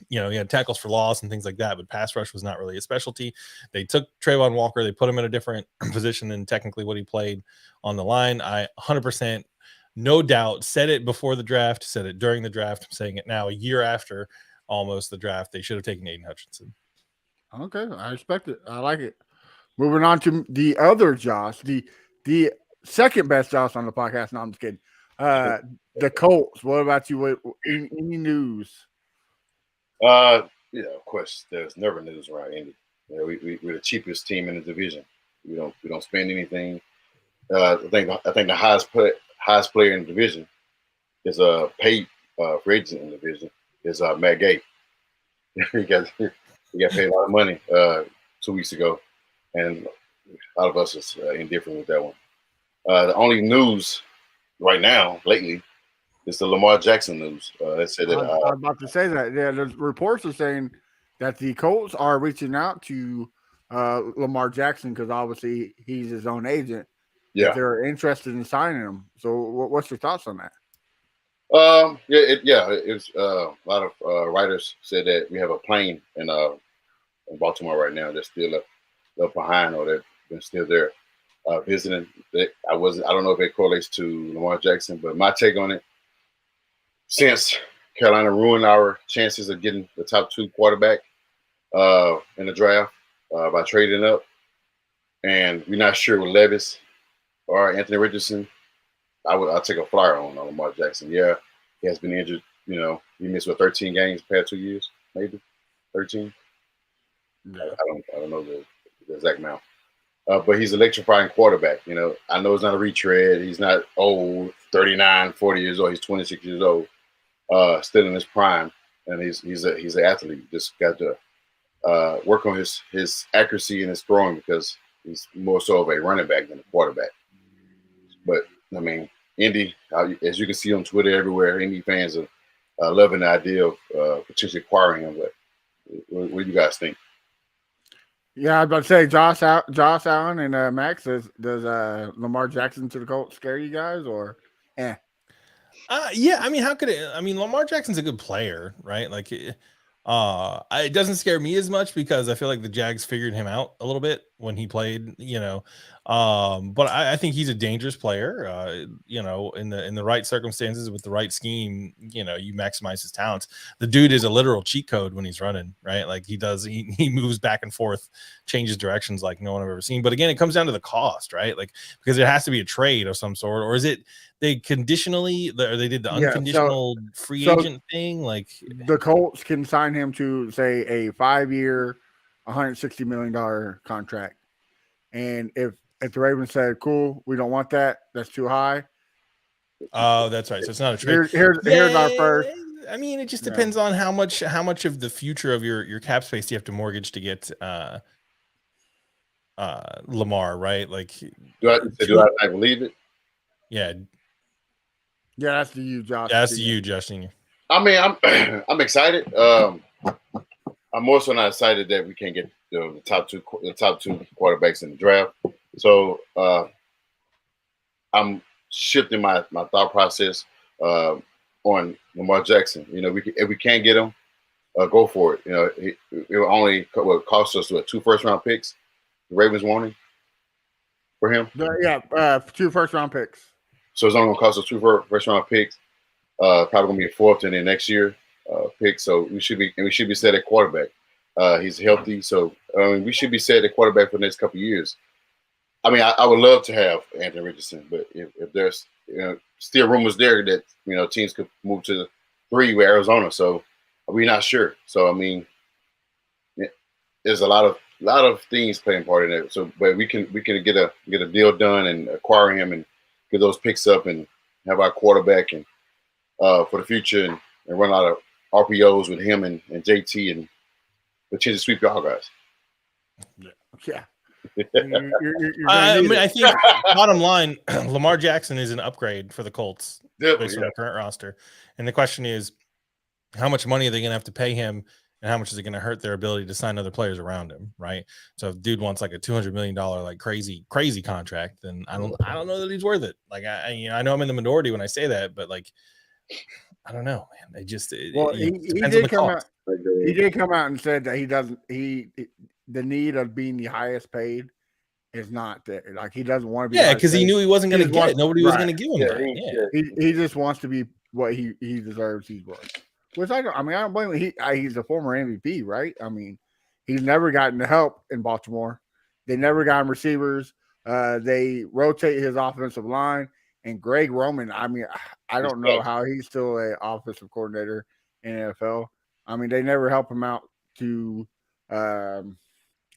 Speaker 3: He had tackles for loss and things like that, but pass rush was not really a specialty. They took Trayvon Walker. They put him in a different position than technically what he played on the line. I 100%, no doubt, said it before the draft, said it during the draft. I'm saying it now, a year after almost the draft. They should have taken Aiden Hutchinson.
Speaker 2: Okay, I respect it. I like it. Moving on to the other Josh, the second best Josh on the podcast. No, I'm just kidding. The Colts. What about you? Any news?
Speaker 4: Of course, there's never news around Indy. We're the cheapest team in the division. We don't spend anything. I think the highest player in the division is paid free agent in the division is Matt Gay. he got paid a lot of money 2 weeks ago, and a lot of us is indifferent with that one. The only news right now lately is the Lamar Jackson news. They said that
Speaker 2: I was about to say that. Yeah, the reports are saying that the Colts are reaching out to Lamar Jackson because obviously he's his own agent.
Speaker 4: Yeah,
Speaker 2: they're interested in signing him. So, what's your thoughts on that?
Speaker 4: It's a lot of writers said that we have a plane in Baltimore right now. They're still up behind, or they've been still there visiting. I don't know if it correlates to Lamar Jackson, but my take on it, since Carolina ruined our chances of getting the top 2 quarterback in the draft by trading up, and we're not sure with Levis or Anthony Richardson, I'll take a flyer on Lamar Jackson. Yeah, he has been injured. You know, he missed 13 games the past 2 years, maybe 13.
Speaker 2: Yeah.
Speaker 4: I don't know the exact amount. But he's electrifying quarterback. You know, I know it's not a retread. He's not old, 39, 40 years old. He's 26 years old, still in his prime, and he's an athlete. Just got to work on his accuracy and his throwing because he's more so of a running back than a quarterback. But I mean, Indy, as you can see on Twitter everywhere, Indy fans are loving the idea of potentially acquiring him. But what do you guys think?
Speaker 2: Yeah, I was about to say Josh Allen and Max. Does Lamar Jackson to the Colts scare you guys or?
Speaker 3: Yeah, I mean, how could it? I mean, Lamar Jackson's a good player, right? Like, it doesn't scare me as much because I feel like the Jags figured him out a little bit when he played, you know. But I think he's a dangerous player. You know, in the right circumstances with the right scheme, you know, you maximize his talents. The dude is a literal cheat code when he's running, right? Like he moves back and forth, changes directions like no one I've ever seen. But again, it comes down to the cost, right? Like because it has to be a trade of some sort, or is it they conditionally or they did the unconditional free agent thing? Like
Speaker 2: the Colts can sign him to say a 5-year, $160 million contract, and if the Ravens said, "Cool, we don't want that. That's too high."
Speaker 3: Oh, that's right. So it's not a trade.
Speaker 2: Here's our first.
Speaker 3: I mean, it just depends on how much of the future of your cap space you have to mortgage to get Lamar, right? Like,
Speaker 4: Do I believe it?
Speaker 3: Yeah,
Speaker 2: that's to you, Josh.
Speaker 3: That's to you, Justin.
Speaker 4: I mean, I'm excited. I'm also not excited that we can't get the top two quarterbacks in the draft. So I'm shifting my thought process on Lamar Jackson. You know, if we can't get him, go for it. You know, it will only cost us 2 first-round picks. The Ravens want him for him.
Speaker 2: 2 first-round picks.
Speaker 4: So it's only going to cost us 2 first-round picks. Probably going to be a 4th and then next year pick. So we should be set at quarterback. He's healthy, so we should be set at quarterback for the next couple of years. I mean, I would love to have Anthony Richardson, but if there's still rumors there that teams could move to 3 with Arizona, so we're not sure. So I mean, there's a lot of things playing part in it. So, but we can get a deal done and acquire him and get those picks up and have our quarterback and for the future and run a lot of RPOs with him and JT and potentially sweep y'all guys.
Speaker 2: Yeah.
Speaker 3: I mean, I think bottom line, Lamar Jackson is an upgrade for the Colts based on the current roster. And the question is, how much money are they going to have to pay him, and how much is it going to hurt their ability to sign other players around him, right? So if dude wants like a $200 million like crazy contract, then I don't know that he's worth it. Like I know I'm in the minority when I say that, but like I don't know, man. He did
Speaker 2: come out. He did come out and said that he doesn't. The need of being the highest paid is not there. Like he doesn't want to be.
Speaker 3: Yeah, because he knew he wasn't going to get it. Nobody was going to give him
Speaker 2: that. He just wants to be what he deserves. He's worth. Which I don't blame him. He's a former MVP, right? I mean, he's never gotten the help in Baltimore. They never got him receivers. They rotate his offensive line. And Greg Roman, I mean, I don't know how he's still an offensive coordinator in the NFL. I mean, they never help him out to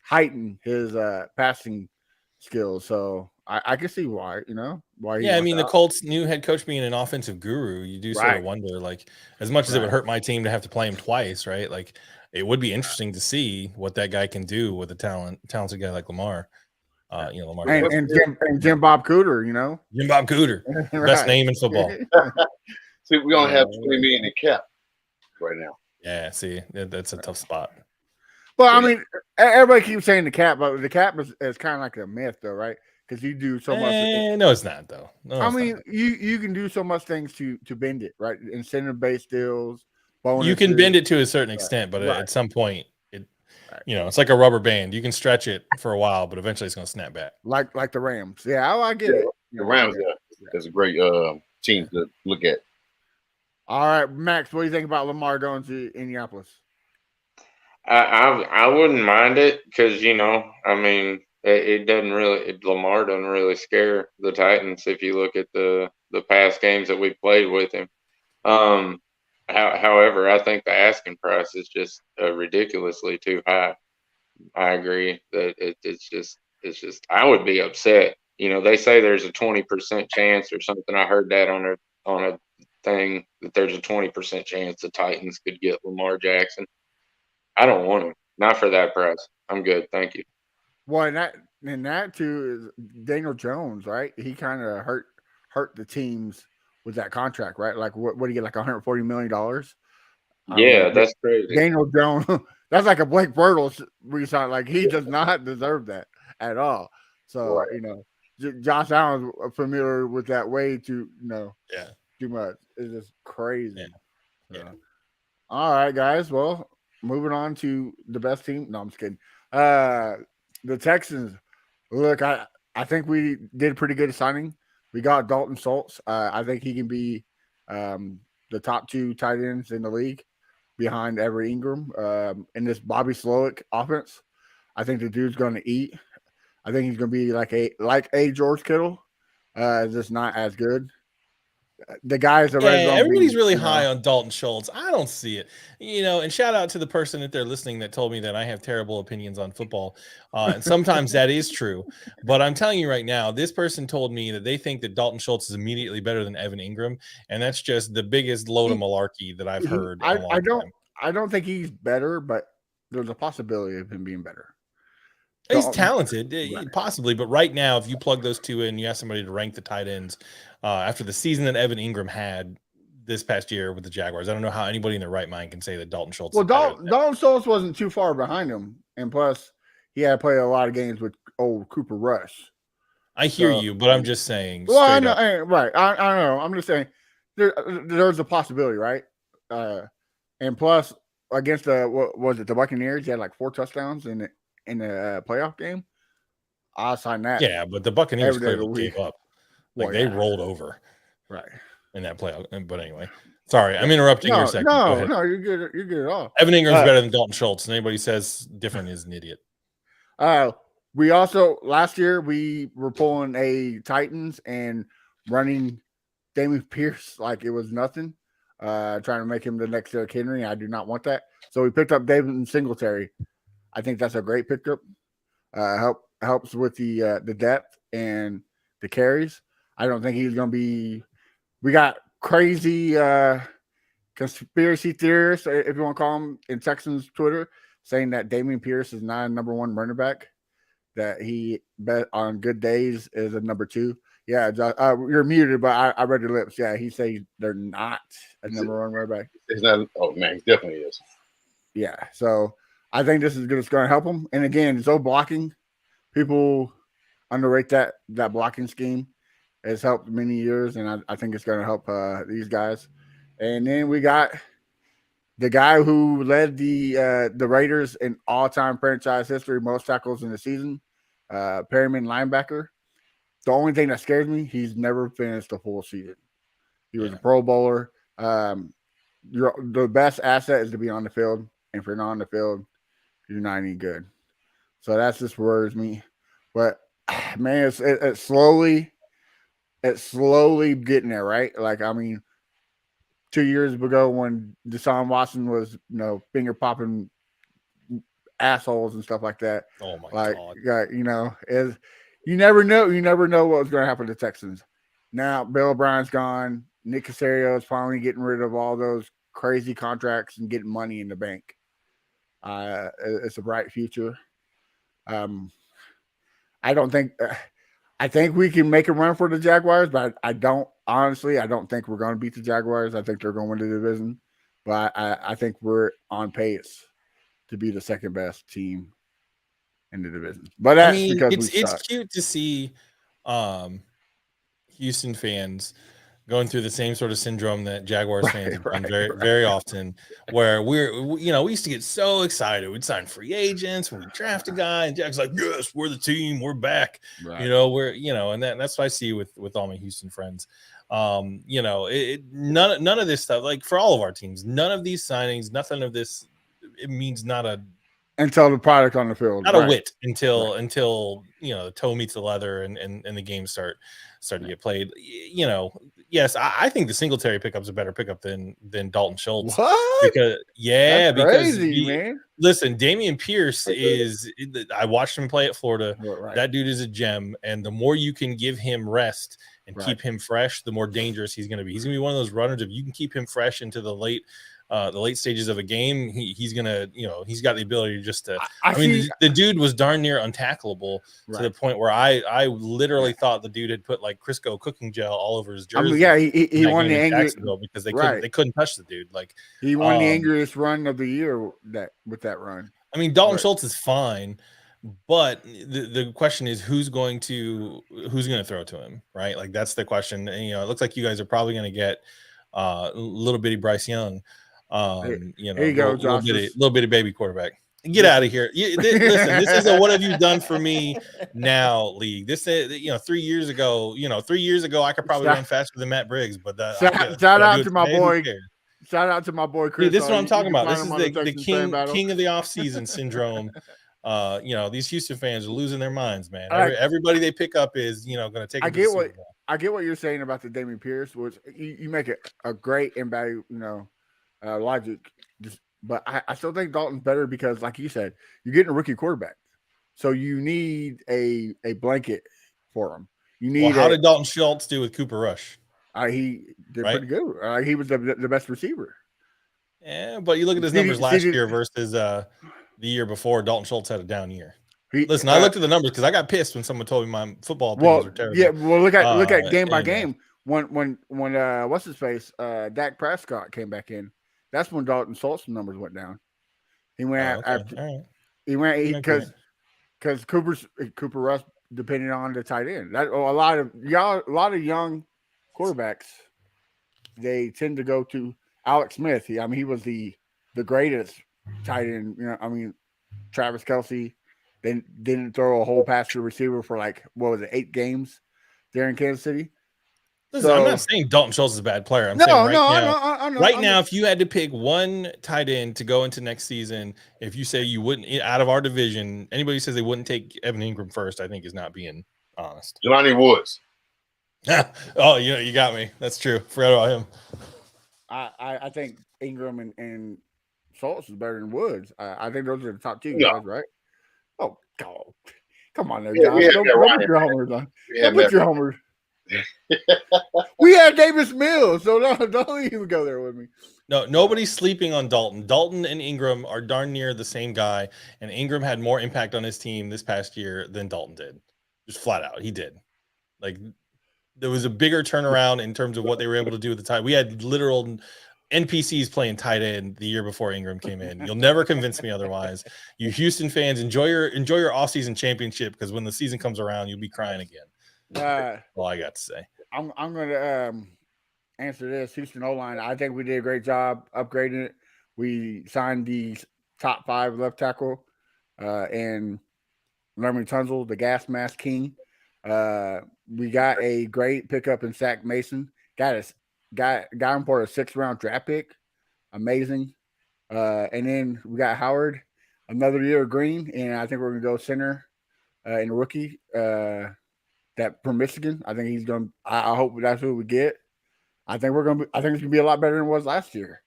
Speaker 2: heighten his passing skills. So I can see why, why.
Speaker 3: Yeah, I mean, the Colts' new head coach being an offensive guru, you do sort of wonder, like, as much as it would hurt my team to have to play him twice, right? Like, it would be interesting to see what that guy can do with a talented guy like Lamar. Lamar
Speaker 2: and Jim Bob Cooter,
Speaker 3: Jim Bob Cooter, best name in football.
Speaker 4: See, we only have $20 million in cap right now.
Speaker 3: Yeah, see, that's a tough spot.
Speaker 2: Well, I mean, everybody keeps saying the cap, but the cap is kind of like a myth, though, right? Because you do so much.
Speaker 3: No, it's not, though. No,
Speaker 2: I mean, you can do so much things to bend it, right? Incentive-based deals, bonuses.
Speaker 3: You can bend it to a certain extent, but at some point, it's like a rubber band. You can stretch it for a while, but eventually it's going to snap back.
Speaker 2: Like the Rams. Yeah, I get it.
Speaker 4: The Rams, that's a great team to look at.
Speaker 2: All right, Max, what do you think about Lamar going to Indianapolis?
Speaker 5: I wouldn't mind it because, I mean, Lamar doesn't really scare the Titans if you look at the past games that we played with him. However, I think the asking price is just ridiculously too high. I agree that it's just I would be upset. You know, they say there's a 20% chance or something. I heard that on a thing that there's a 20% chance the Titans could get Lamar Jackson. I don't want him. Not for that price. I'm good. Thank you.
Speaker 2: Well, and that too is Daniel Jones, right? He kind of hurt the teams with that contract, right? Like what do you get, like $140 million?
Speaker 5: Yeah, that's crazy.
Speaker 2: Daniel Jones, that's like a Blake Bortles resign. Like he does not deserve that at all. So
Speaker 4: Right.
Speaker 2: you know, Josh Allen's familiar with that way too.
Speaker 3: Yeah.
Speaker 2: Too much. It's just crazy.
Speaker 3: Yeah.
Speaker 2: All right, guys. Well, moving on to the best team. No, I'm just kidding. The Texans. Look, I think we did a pretty good signing. We got Dalton Schultz. I think he can be the top 2 tight ends in the league behind Everett Ingram in this Bobby Slowick offense. I think the dude's going to eat. I think he's going to be like a George Kittle, just not as good. The guys are
Speaker 3: everybody's really high on Dalton Schultz. I don't see it, and shout out to the person that they're listening that told me that I have terrible opinions on football. And sometimes that is true, but I'm telling you right now, this person told me that they think that Dalton Schultz is immediately better than Evan Ingram. And that's just the biggest load of malarkey that I've heard.
Speaker 2: I don't think he's better, but there's a possibility of him being better.
Speaker 3: He's talented, possibly, but right now, if you plug those two in, you ask somebody to rank the tight ends after the season that Evan Ingram had this past year with the Jaguars. I don't know how anybody in their right mind can say that Dalton Schultz.
Speaker 2: Well, Dalton Schultz wasn't too far behind him, and plus, he had to play a lot of games with old Cooper Rush.
Speaker 3: I hear you, but I'm just saying.
Speaker 2: Well, I know, right? I know. I'm just saying there's a possibility, right? And plus, against what was it, the Buccaneers, he had like 4 touchdowns in the playoff game. I'll sign that.
Speaker 3: Yeah, but the Buccaneers clearly gave up. They rolled over,
Speaker 2: right,
Speaker 3: in that playoff. But anyway, sorry, I'm interrupting your second.
Speaker 2: No, you're good. You're good at all.
Speaker 3: Evan Ingram's better than Dalton Schultz, and anybody says different is an idiot.
Speaker 2: We also last year we were pulling a Titans and running Dameon Pierce like it was nothing, trying to make him the next Derrick Henry. I do not want that. So we picked up David Singletary. I think that's a great pickup. Helps with the depth and the carries. I don't think he's going to be. We got crazy conspiracy theorists, if you want to call them, in Texans Twitter, saying that Dameon Pierce is not a number 1 running back. That he bet on good days is a number 2. Yeah, you're muted, but I read your lips. Yeah, he said they're not a number 1 running back.
Speaker 4: It's not. Oh man, he definitely is.
Speaker 2: Yeah, so. I think this is going to help him. And again, Zoe blocking, people underrate that blocking scheme. It's helped many years, and I think it's going to help these guys. And then we got the guy who led the Raiders in all-time franchise history, most tackles in the season, Perryman linebacker. The only thing that scares me, he's never finished a full season. He was a Pro Bowler. The best asset is to be on the field, and if you're not on the field, you're not any good. So that just worries me. But man, it's slowly getting there, right? Like, I mean, 2 years ago when Deshaun Watson was, finger popping assholes and stuff like that.
Speaker 3: Oh my
Speaker 2: God. You never know what was going to happen to the Texans. Now Bill O'Brien's gone. Nick Casario is finally getting rid of all those crazy contracts and getting money in the bank. It's a bright future. I think we can make a run for the Jaguars, but I don't think we're going to beat the Jaguars. I think they're going to win the division, but I think we're on pace to be the second best team in the division. But that's because
Speaker 3: it's cute to see Houston fans going through the same sort of syndrome that Jaguars fans have done very, very often, where we used to get so excited. We'd sign free agents when we draft a guy, and Jack's like, yes, we're the team, we're back. Right. And that's what I see with all my Houston friends. None of this stuff, like for all of our teams, none of these signings, nothing of this, it means not a
Speaker 2: until the product on the field,
Speaker 3: not a whit until the toe meets the leather and the games start to get played. yes, I think the Singletary pickup's a better pickup than Dalton Schultz.
Speaker 2: What?
Speaker 3: Because
Speaker 2: That's crazy, man.
Speaker 3: Listen, Damian Pierce is. I watched him play at Florida.
Speaker 2: Right.
Speaker 3: That dude is a gem, and the more you can give him rest and
Speaker 2: Right.
Speaker 3: keep him fresh, the more dangerous he's going to be. He's going to be one of those runners. If you can keep him fresh into the late stages of a game, he's gonna, he's got the ability just to. I mean, the dude was darn near untackleable to the point where I literally thought the dude had put like Crisco cooking gel all over his jersey.
Speaker 2: I mean, he won the angriest
Speaker 3: because they couldn't touch the dude. Like
Speaker 2: he won the angriest run of the year with that run.
Speaker 3: I mean, Dalton Schultz is fine, but the question is who's going to throw to him, right? Like that's the question. And, it looks like you guys are probably going to get little bitty Bryce Young.
Speaker 2: Here you go, Josh.
Speaker 3: Little bitty baby quarterback. Get out of here. Listen, this is a what have you done for me now league. This is 3 years ago. 3 years ago, I could probably run faster than Matt Briggs. But
Speaker 2: shout out to my boy. Shout out to my boy Chris.
Speaker 3: Dude, this is what I'm talking about. This is the king of the offseason syndrome. These Houston fans are losing their minds, man. Everybody they pick up is going to take.
Speaker 2: I get what you're saying about the Damian Pierce, which you make it a great and value, logic. But I still think Dalton's better because, like you said, you're getting a rookie quarterback, so you need a blanket for him. You need.
Speaker 3: How did Dalton Schultz do with Cooper Rush?
Speaker 2: He did pretty good. He was the best receiver.
Speaker 3: Yeah, but you look at his numbers last year versus the year before. Dalton Schultz had a down year. Listen, I looked at the numbers because I got pissed when someone told me my football opinions were terrible.
Speaker 2: Yeah, well, look at game by game. When what's his face, Dak Prescott came back in. That's when Dalton Schultz's numbers went down. He went because Cooper Rush depended on the tight end. That a lot of young quarterbacks, they tend to go to Alex Smith. He was the greatest tight end. Travis Kelce didn't throw a whole pass to a receiver for 8 games there in Kansas City.
Speaker 3: Listen, I'm not saying Dalton Schultz is a bad player. I'm saying right now, if you had to pick one tight end to go into next season, if you say you wouldn't, out of our division, anybody who says they wouldn't take Evan Ingram first, I think is not being honest.
Speaker 4: Jelani Woods.
Speaker 3: Oh, you got me. That's true. Forgot about him.
Speaker 2: I think Ingram and Schultz is better than Woods. I think those are the top 2 guys, right? Oh, God. Come on there, John. Don't put your homers on. Don't put your homers. We had Davis Mills, so don't even go there with me.
Speaker 3: No, nobody's sleeping on Dalton. Dalton and Ingram are darn near the same guy, and Ingram had more impact on his team this past year than Dalton did. Just flat out, he did. Like there was a bigger turnaround in terms of what they were able to do at the time. We had literal NPCs playing tight end the year before Ingram came in. You'll never convince me otherwise. You Houston fans, enjoy your offseason championship because when the season comes around, you'll be crying again. All I got to say.
Speaker 2: I'm going to answer this. Houston O-line, I think we did a great job upgrading it. We signed the top 5 left tackle and Lerman Tunzel, the gas mask king. We got a great pickup in Zach Mason. Got him for a 6th-round draft pick. Amazing. And then we got Howard, another year of green, and I think we're going to go center in a rookie. That from Michigan, I think he's going. I hope that's who we get. I think it's going to be a lot better than it was last year.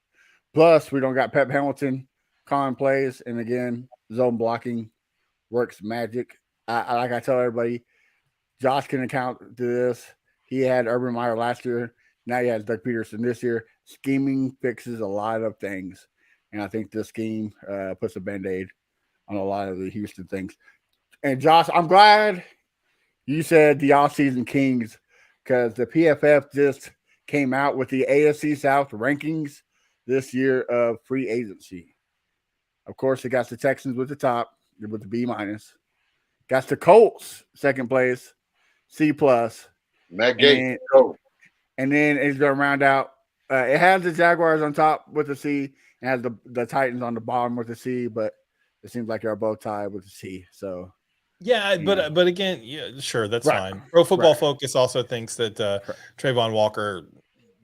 Speaker 2: Plus, we don't got Pep Hamilton calling plays, and again, zone blocking works magic. Like I tell everybody, Josh can account to this. He had Urban Meyer last year. Now he has Doug Peterson this year. Scheming fixes a lot of things, and I think this scheme puts a Band-Aid on a lot of the Houston things. And Josh, I'm glad you said the offseason Kings because the PFF just came out with the AFC South rankings this year of free agency. Of course, it got the Texans with the top, with the B-. Got the Colts, 2nd place, C+.
Speaker 4: Matt Gay.
Speaker 2: And then it's going to round out. It has the Jaguars on top with a C and has the Titans on the bottom with a C, but it seems like they're both tied with a C. So,
Speaker 3: yeah, but again, sure, that's fine. Pro Football Focus also thinks that Trayvon Walker,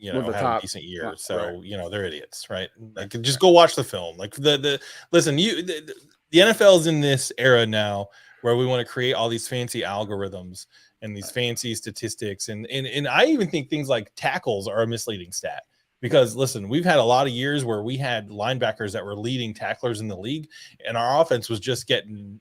Speaker 3: had a decent year. So, they're idiots, right? Like, just go watch the film. Like listen, the NFL is in this era now where we want to create all these fancy algorithms and these fancy statistics. And I even think things like tackles are a misleading stat. Because listen, we've had a lot of years where we had linebackers that were leading tacklers in the league, and our defense was just getting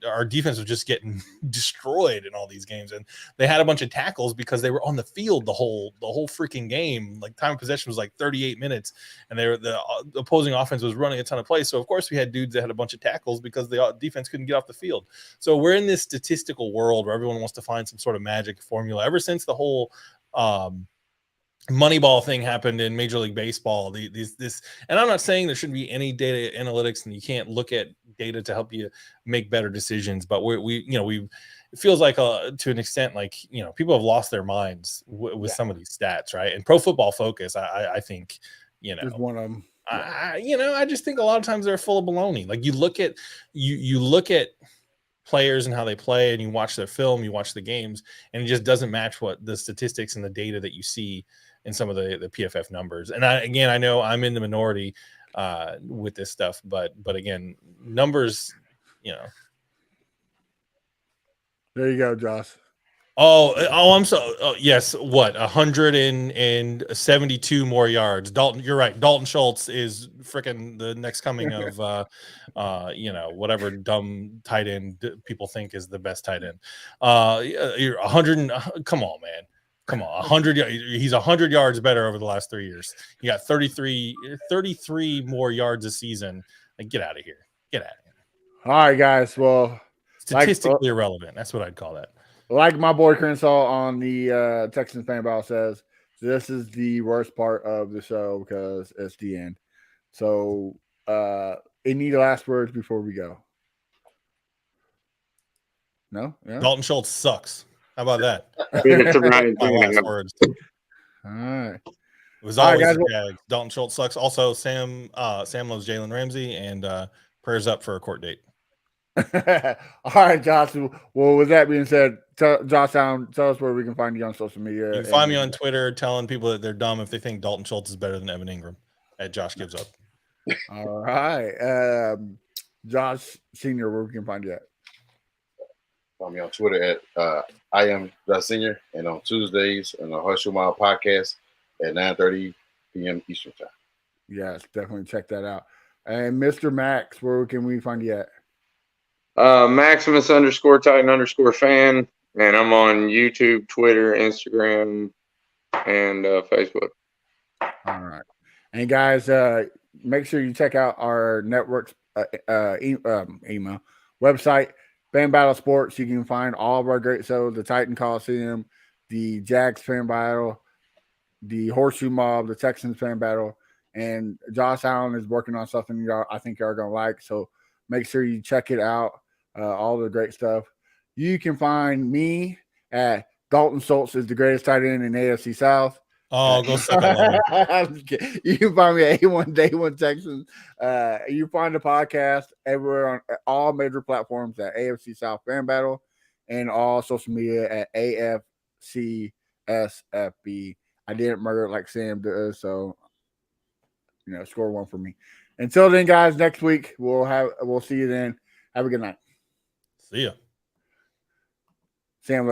Speaker 3: destroyed in all these games. And they had a bunch of tackles because they were on the field the whole freaking game. Like time of possession was like 38 minutes, and the opposing offense was running a ton of plays. So of course we had dudes that had a bunch of tackles because the defense couldn't get off the field. So we're in this statistical world where everyone wants to find some sort of magic formula. Ever since the whole Moneyball thing happened in Major League Baseball, this, and I'm not saying there shouldn't be any data analytics and you can't look at data to help you make better decisions, but it feels like to an extent, like, people have lost their minds with some of these stats, right? And Pro Football Focus, I think,
Speaker 2: is one of them.
Speaker 3: I just think a lot of times they're full of baloney. Like you look at players and how they play, and you watch their film, you watch the games, and it just doesn't match what the statistics and the data that you see in some of the PFF numbers. And I know I'm in the minority with this stuff, but again, numbers,
Speaker 2: There you go, Josh.
Speaker 3: Yes. What, 172 more yards? Dalton, you're right. Dalton Schultz is freaking the next coming of, whatever dumb tight end people think is the best tight end. You're 100. Come on, man. Come on, 100. He's 100 yards better over the last 3 years. You got 33 more yards a season. Like, get out of here. Get out of here.
Speaker 2: All right, guys. Well,
Speaker 3: statistically irrelevant. That's what I'd call that.
Speaker 2: Like my boy Crenshaw on the Texans Fan Battle says, this is the worst part of the show because it's the end. So, any last words before we go? No? Yeah?
Speaker 3: Dalton Schultz sucks. How about that?
Speaker 5: It's a Ryan
Speaker 3: My last
Speaker 5: Tannehill.
Speaker 3: words.
Speaker 2: All right.
Speaker 3: It was always
Speaker 2: guys.
Speaker 3: the Jags. Dalton Schultz sucks. Also, Sam loves Jalen Ramsey, and prayers up for a court date.
Speaker 2: All right, Josh. Well, with that being said, Josh, tell us where we can find you on social media.
Speaker 3: You can find me on Twitter telling people that they're dumb if they think Dalton Schultz is better than Evan Ingram at Josh Gives Up.
Speaker 2: All right. Josh Senior, where we can find you at?
Speaker 4: Find me on Twitter at I am Josh Senior, and on Tuesdays on the Hush Mile podcast at 9:30 p.m. Eastern Time.
Speaker 2: Yes, definitely check that out. And Mr. Max, where can we find you at?
Speaker 5: Maximus_Titan_fan, and I'm on YouTube, Twitter, Instagram, and Facebook.
Speaker 2: All right. And guys, make sure you check out our network's email website, Fan Battle Sports. You can find all of our great shows: the Titan Coliseum, the Jags Fan Battle, the Horseshoe Mob, the Texans Fan Battle, and Josh Allen is working on something I think y'all are gonna like. So make sure you check it out. All the great stuff. You can find me at Dalton Schultz is the greatest tight end in AFC South.
Speaker 3: Oh, go suck it.
Speaker 2: You can find me at A1 Day One Texans. You find the podcast everywhere on all major platforms at AFC South Fan Battle, and all social media at AFCSFB. I didn't murder it like Sam does, so score one for me. Until then, guys, next week we'll see you then. Have a good night.
Speaker 3: See ya.
Speaker 2: Sam.